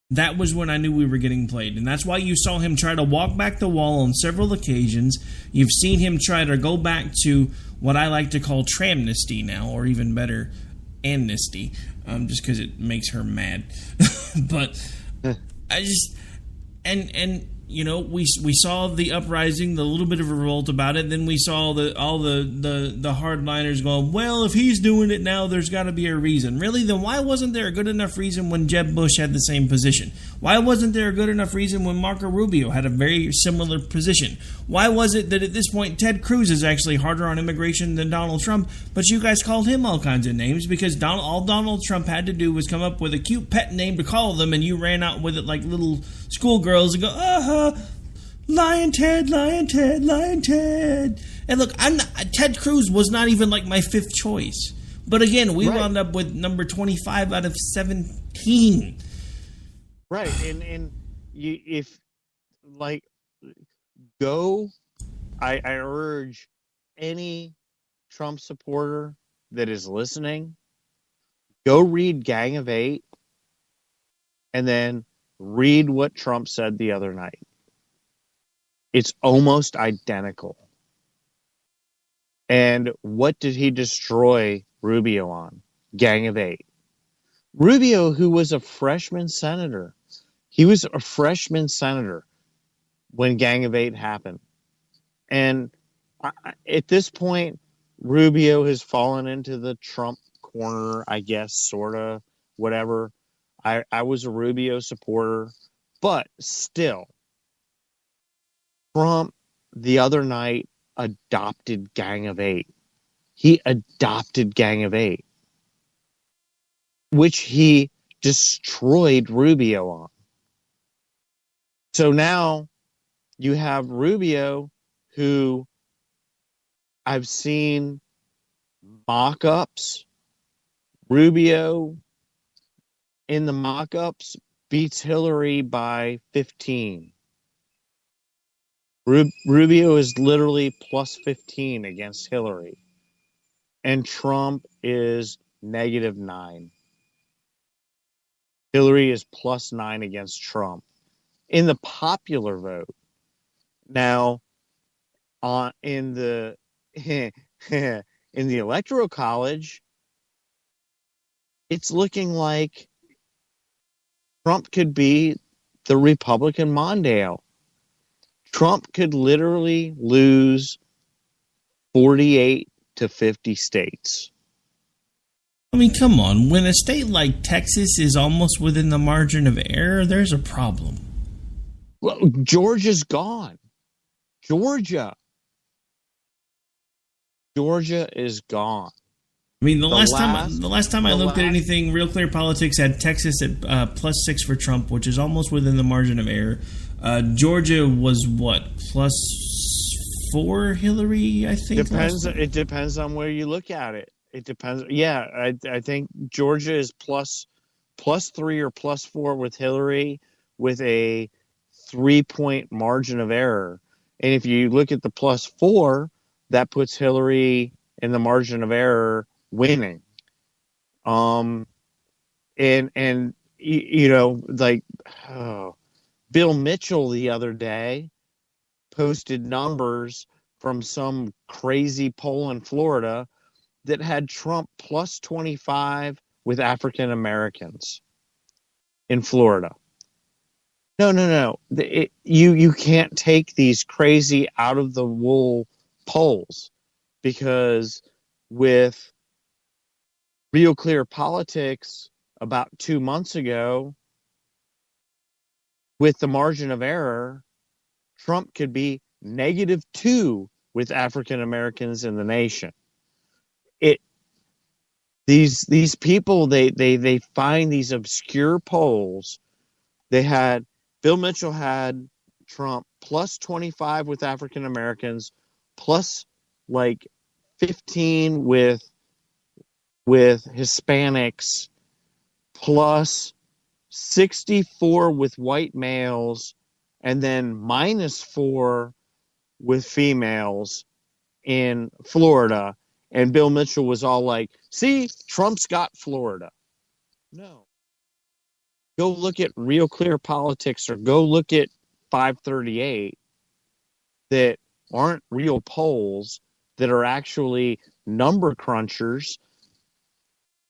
S11: That was when I knew we were getting played. And that's why you saw him try to walk back the wall on several occasions. You've seen him try to go back to what I like to call tramnesty now, or even better, amnesty, just because it makes her mad. But I just... And you know, we saw the uprising, the little bit of a revolt about it. Then we saw all the hardliners going, well, if he's doing it now, there's got to be a reason. Really? Then why wasn't there a good enough reason when Jeb Bush had the same position? Why wasn't there a good enough reason when Marco Rubio had a very similar position? Why was it that at this point Ted Cruz is actually harder on immigration than Donald Trump, but you guys called him all kinds of names because all Donald Trump had to do was come up with a cute pet name to call them, and you ran out with it like little schoolgirls and go, Lion Ted, Lion Ted, Lion Ted. And look, Ted Cruz was not even like my fifth choice. But again, we wound up with number 25 out of 17.
S18: Right, and you, if like go, I urge any Trump supporter that is listening, go read Gang of Eight, and then read what Trump said the other night. It's almost identical. And what did he destroy Rubio on? Gang of Eight. Rubio, who was a freshman senator. He was a freshman senator when Gang of Eight happened. And at this point, Rubio has fallen into the Trump corner, I guess, sort of, whatever. I was a Rubio supporter, but still, Trump the other night adopted Gang of Eight. He adopted Gang of Eight, which he destroyed Rubio on. So now you have Rubio, who I've seen mock-ups. Rubio in the mock-ups beats Hillary by 15. Rubio is literally plus 15 against Hillary. And Trump is -9. Hillary is plus 9 against Trump. In the popular vote. Now, in the Electoral College, it's looking like Trump could be the Republican Mondale. Trump could literally lose 48 to 50 states.
S11: I mean, come on. When a state like Texas is almost within the margin of error, there's a problem.
S18: Well, Georgia's gone. Georgia is gone.
S11: I mean, the last time I looked at anything, Real Clear Politics had Texas at +6 for Trump, which is almost within the margin of error. Georgia was what, for Hillary, I think.
S20: It depends on where you look at it. It depends. Yeah, I think Georgia is plus 3 or plus 4 with Hillary with a 3-point margin of error. And if you look at the plus 4, that puts Hillary in the margin of error winning. Bill Mitchell the other day posted numbers from some crazy poll in Florida that had Trump plus 25 with African Americans in Florida. No. You can't take these crazy out of the wool polls, because with Real Clear Politics about 2 months ago, with the margin of error, Trump could be -2 with African Americans in the nation. These people, they find these obscure polls. Bill Mitchell had Trump plus 25 with African Americans, plus like 15 with Hispanics, plus 64 with white males, and then -4 with females in Florida. And Bill Mitchell was all like, see, Trump's got Florida. No. Go look at Real Clear Politics, or go look at 538 that aren't real polls, that are actually number crunchers.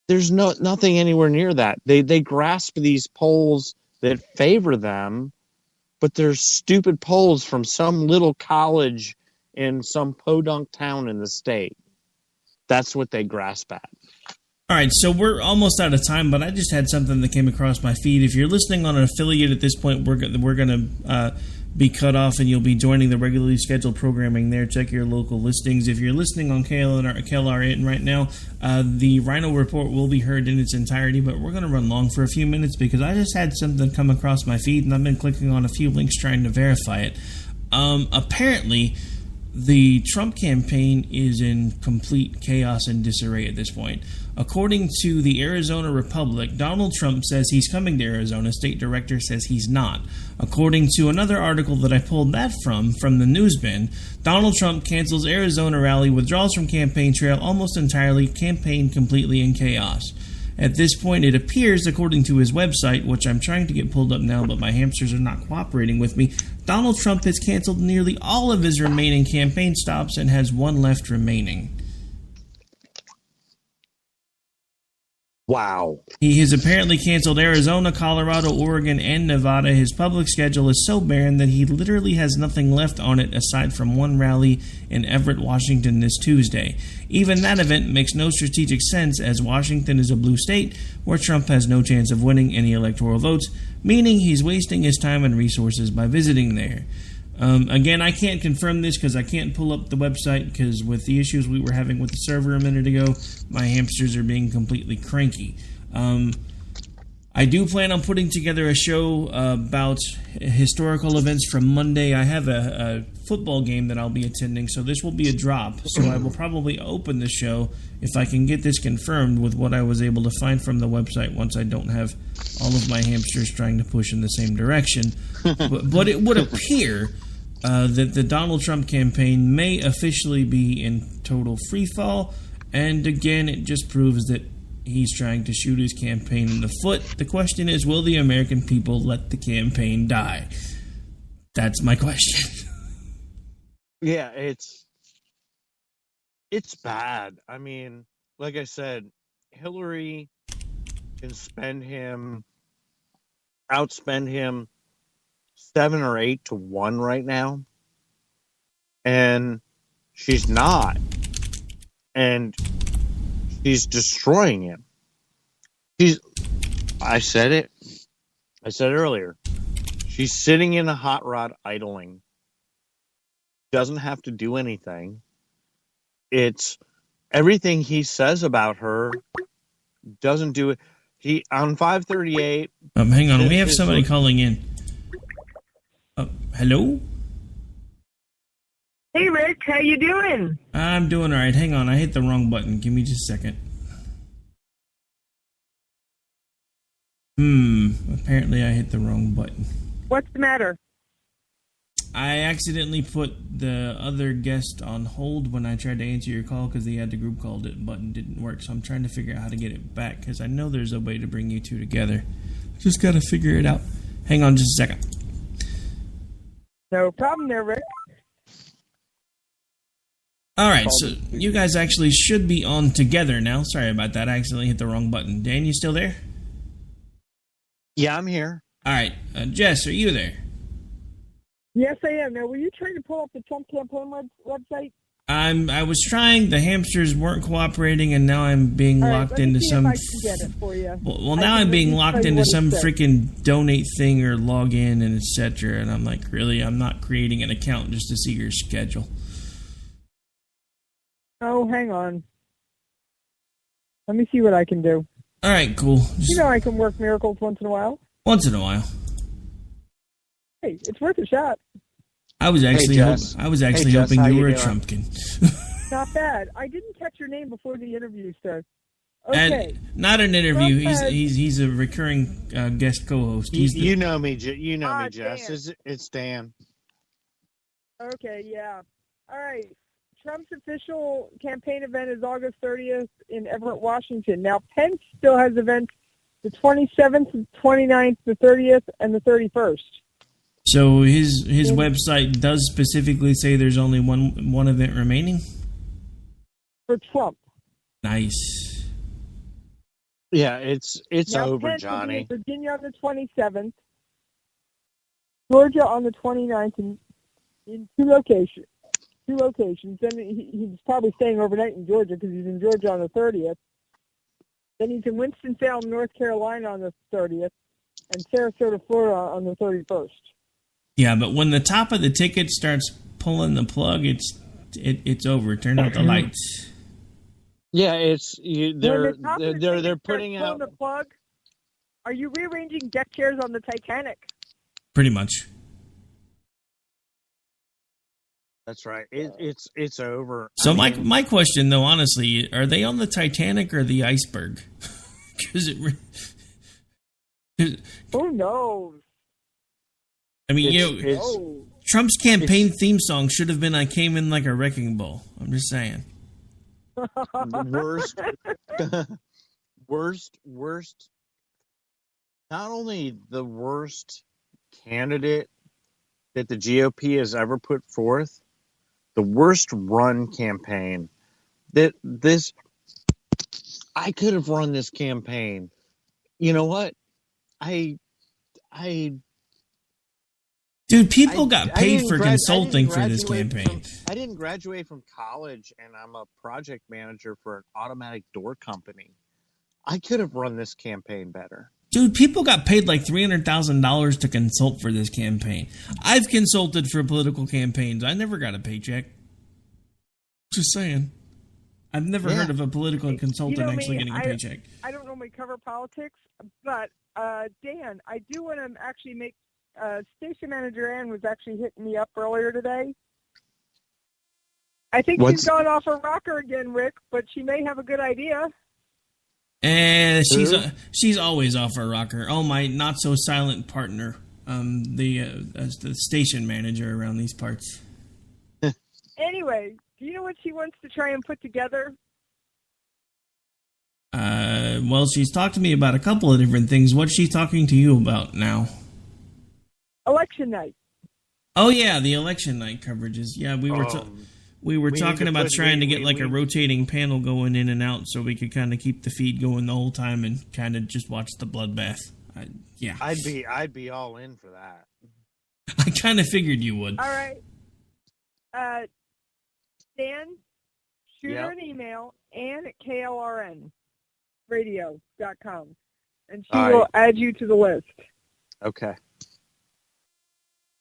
S20: There's nothing anywhere near that. They grasp these polls that favor them, but they're stupid polls from some little college in some podunk town in the state. That's what they grasp at.
S11: All right, so we're almost out of time, but I just had something that came across my feed. If you're listening on an affiliate at this point, we're going to be cut off, and you'll be joining the regularly scheduled programming there. Check your local listings. If you're listening on KLRN right now, the Rhino Report will be heard in its entirety, but we're going to run long for a few minutes because I just had something come across my feed, and I've been clicking on a few links trying to verify it. Apparently, the Trump campaign is in complete chaos and disarray at this point. According to the Arizona Republic, Donald Trump says he's coming to Arizona. State director says he's not. According to another article that I pulled that from the Newsbin, Donald Trump cancels Arizona rally, withdraws from campaign trail almost entirely, campaign completely in chaos. At this point, it appears, according to his website, which I'm trying to get pulled up now, but my hamsters are not cooperating with me, Donald Trump has canceled nearly all of his remaining campaign stops and has one left remaining.
S20: Wow.
S11: He has apparently canceled Arizona, Colorado, Oregon, and Nevada. His public schedule is so barren that he literally has nothing left on it aside from one rally in Everett, Washington this Tuesday. Even that event makes no strategic sense, as Washington is a blue state where Trump has no chance of winning any electoral votes, meaning he's wasting his time and resources by visiting there. Again, I can't confirm this because I can't pull up the website, because with the issues we were having with the server a minute ago, my hamsters are being completely cranky. I do plan on putting together a show about historical events from Monday. I have a football game that I'll be attending, so this will be a drop. So I will probably open the show if I can get this confirmed with what I was able to find from the website once I don't have all of my hamsters trying to push in the same direction. But it would appear that the Donald Trump campaign may officially be in total freefall, and again, it just proves that he's trying to shoot his campaign in the foot. The question is, will the American people let the campaign die? That's my question.
S20: Yeah, it's bad. I mean, like I said, Hillary can outspend him 7 or 8 to 1 right now, and she's not, and she's destroying him. I said it earlier. She's sitting in a hot rod idling. Doesn't have to do anything. It's everything he says about her doesn't do it. He on 538.
S11: Hang on, we have somebody calling in. Hello?
S21: Hey, Rick, how you doing?
S11: I'm doing all right. Hang on, I hit the wrong button. Give me just a second. Apparently I hit the wrong button.
S21: What's the matter?
S11: I accidentally put the other guest on hold when I tried to answer your call because they had the group call button didn't work. So I'm trying to figure out how to get it back because I know there's a way to bring you two together. Just got to figure it out. Hang on just a second.
S21: No problem there, Rick.
S11: All right, so you guys actually should be on together now. Sorry about that. I accidentally hit the wrong button. Dan, you still there?
S20: Yeah, I'm here.
S11: All right. Jess, are you there?
S21: Yes, I am. Now, were you trying to pull up the Trump campaign website?
S11: I was trying. The hamsters weren't cooperating, and now I'm being locked into some.
S21: If I can get it for you.
S11: Well, now I'm being locked into some freaking donate thing or log in and etc. And I'm like, really? I'm not creating an account just to see your schedule.
S21: Oh, hang on. Let me see what I can do.
S11: All right, cool.
S21: You know I can work miracles once in a while.
S11: Once in a while.
S21: Hey, it's worth a shot.
S11: I was actually hoping you were a Trumpkin.
S21: Not bad. I didn't catch your name before the interview, sir. Okay.
S11: And not an interview. He's a recurring guest co-host.
S20: You know me, Jess.
S21: Dan.
S20: It's Dan.
S21: Okay, yeah. All right. Trump's official campaign event is August 30th in Everett, Washington. Now, Pence still has events the 27th, the 29th, the 30th, and the 31st.
S11: So his website does specifically say there's only one event remaining?
S21: For Trump.
S11: Nice.
S20: Yeah, it's now, over,
S21: Pence
S20: Johnny.
S21: Will be in Virginia on the 27th, Georgia on the 29th, in two locations. Then he's probably staying overnight in Georgia because he's in Georgia on the 30th. Then he's in Winston-Salem, North Carolina on the 30th, and Sarasota, Florida on the 31st.
S11: Yeah, but when the top of the ticket starts pulling the plug, it's over. Turn out the lights.
S20: Yeah, they're putting out
S21: the plug. Are you rearranging deck chairs on the Titanic?
S11: Pretty much.
S20: That's right. It's over.
S11: So my question, though, honestly, are they on the Titanic or the iceberg? Because
S21: who knows?
S11: I mean, Trump's campaign theme song should have been "I Came In Like a Wrecking Ball." I'm just saying.
S20: Worst. Not only the worst candidate that the GOP has ever put forth, the worst run campaign. I could have run this campaign. You know what?
S11: Dude, people got paid for consulting for this campaign.
S20: I didn't graduate from college, and I'm a project manager for an automatic door company. I could have run this campaign better.
S11: Dude, people got paid like $300,000 to consult for this campaign. I've consulted for political campaigns. I never got a paycheck. Just saying. I've never heard of a political consultant actually getting a paycheck.
S21: I don't normally cover politics, but Dan, I do want to actually make station manager Ann was actually hitting me up earlier today. I think she's gone off her rocker again, Rick, but she may have a good idea.
S11: And she's always off her rocker. Oh, my not so silent partner, the station manager around these parts.
S21: Anyway, do you know what she wants to try and put together?
S11: Well, she's talked to me about a couple of different things. What's she talking to you about now?
S21: Election night.
S11: Oh yeah, the election night coverages. Yeah, we were talking about trying to get like a rotating panel going in and out so we could kind of keep the feed going the whole time and kind of just watch the bloodbath. Yeah,
S20: I'd be all in for that.
S11: I kind of figured you would.
S21: All right, Dan, shoot her an email, Ann at KLRNRadio.com, and she will add you to the list.
S20: Okay.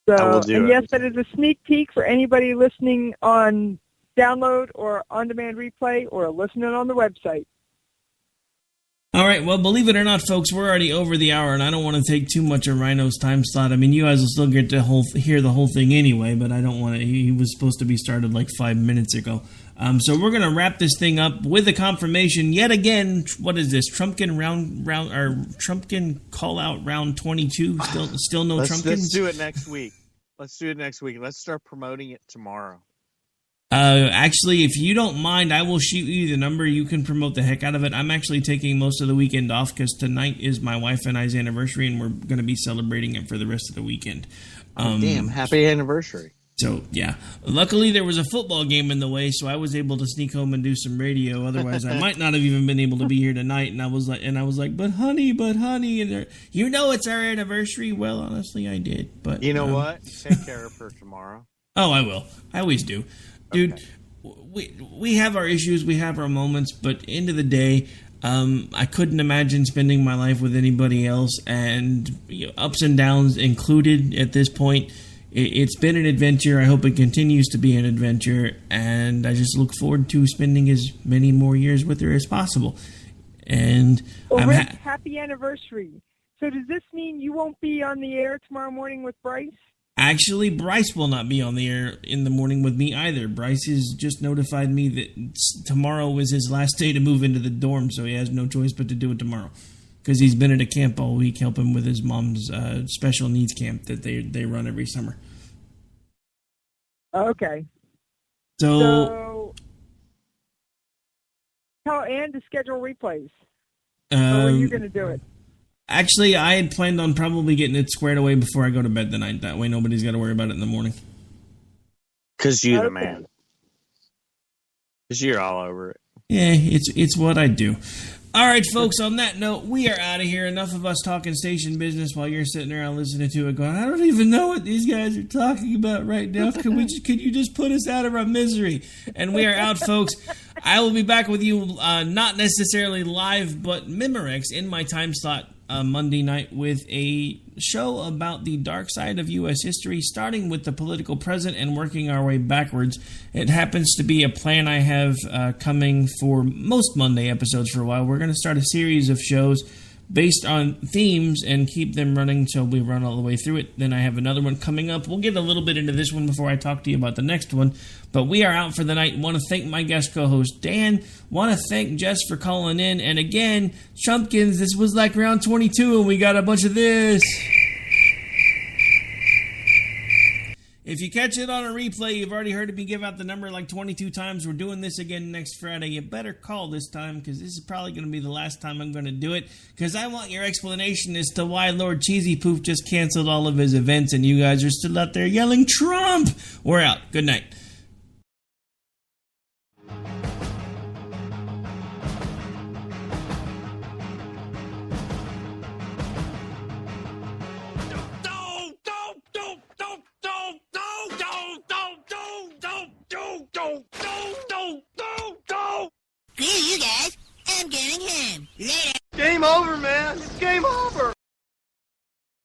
S21: So, yes, that is a sneak peek for anybody listening on download or on-demand replay or listening on the website.
S11: All right, well, believe it or not, folks, we're already over the hour, and I don't want to take too much of Rhino's time slot. I mean, you guys will still get to hear the whole thing anyway, but I don't want to. He was supposed to be started like 5 minutes ago. So we're going to wrap this thing up with a confirmation yet again. What is this? Trumpkin Trumpkin call out round 22? Still no Trumpkins?
S20: Let's do it next week. Let's start promoting it tomorrow.
S11: Actually, if you don't mind, I will shoot you the number. You can promote the heck out of it. I'm actually taking most of the weekend off because tonight is my wife and I's anniversary, and we're going to be celebrating it for the rest of the weekend.
S20: Damn, happy anniversary.
S11: So, yeah. Luckily, there was a football game in the way, so I was able to sneak home and do some radio. Otherwise, I might not have even been able to be here tonight. And I was like, but honey. And you know it's our anniversary. Well, honestly, I did. But
S20: you know what? Take care of her tomorrow.
S11: Oh, I will. I always do. Dude, okay. We have our issues, we have our moments, but end of the day, I couldn't imagine spending my life with anybody else, and ups and downs included at this point. It's been an adventure. I hope it continues to be an adventure, and I just look forward to spending as many more years with her as possible. And
S21: Rick, happy anniversary. So does this mean you won't be on the air tomorrow morning with Bryce?
S11: Actually, Bryce will not be on the air in the morning with me either. Bryce has just notified me that tomorrow is his last day to move into the dorm, so he has no choice but to do it tomorrow. Because he's been at a camp all week helping with his mom's special needs camp that they run every summer.
S21: Okay.
S11: So
S21: tell Ann to schedule replays. Or are you going to do it?
S11: Actually, I had planned on probably getting it squared away before I go to bed tonight. That way nobody's got to worry about it in the morning.
S20: Because you're the man. Because you're all over it.
S11: Yeah, it's what I do. All right, folks, on that note, we are out of here. Enough of us talking station business while you're sitting around listening to it going, I don't even know what these guys are talking about right now. Could you just put us out of our misery? And we are out, folks. I will be back with you, not necessarily live, but Memorex in my time slot Monday night with a show about the dark side of U.S. history, starting with the political present and working our way backwards. It happens to be a plan I have coming for most Monday episodes for a while. We're going to start a series of shows based on themes and keep them running till we run all the way through it. Then I have another one coming up. We'll get a little bit into this one before I talk to you about the next one. But we are out for the night. Want to thank my guest co-host, Dan. Want to thank Jess for calling in. And again, Trumpkins, this was like round 22 and we got a bunch of this. If you catch it on a replay, you've already heard me give out the number like 22 times. We're doing this again next Friday. You better call this time because this is probably going to be the last time I'm going to do it because I want your explanation as to why Lord Cheesy Poof just canceled all of his events and you guys are still out there yelling Trump. We're out. Good night.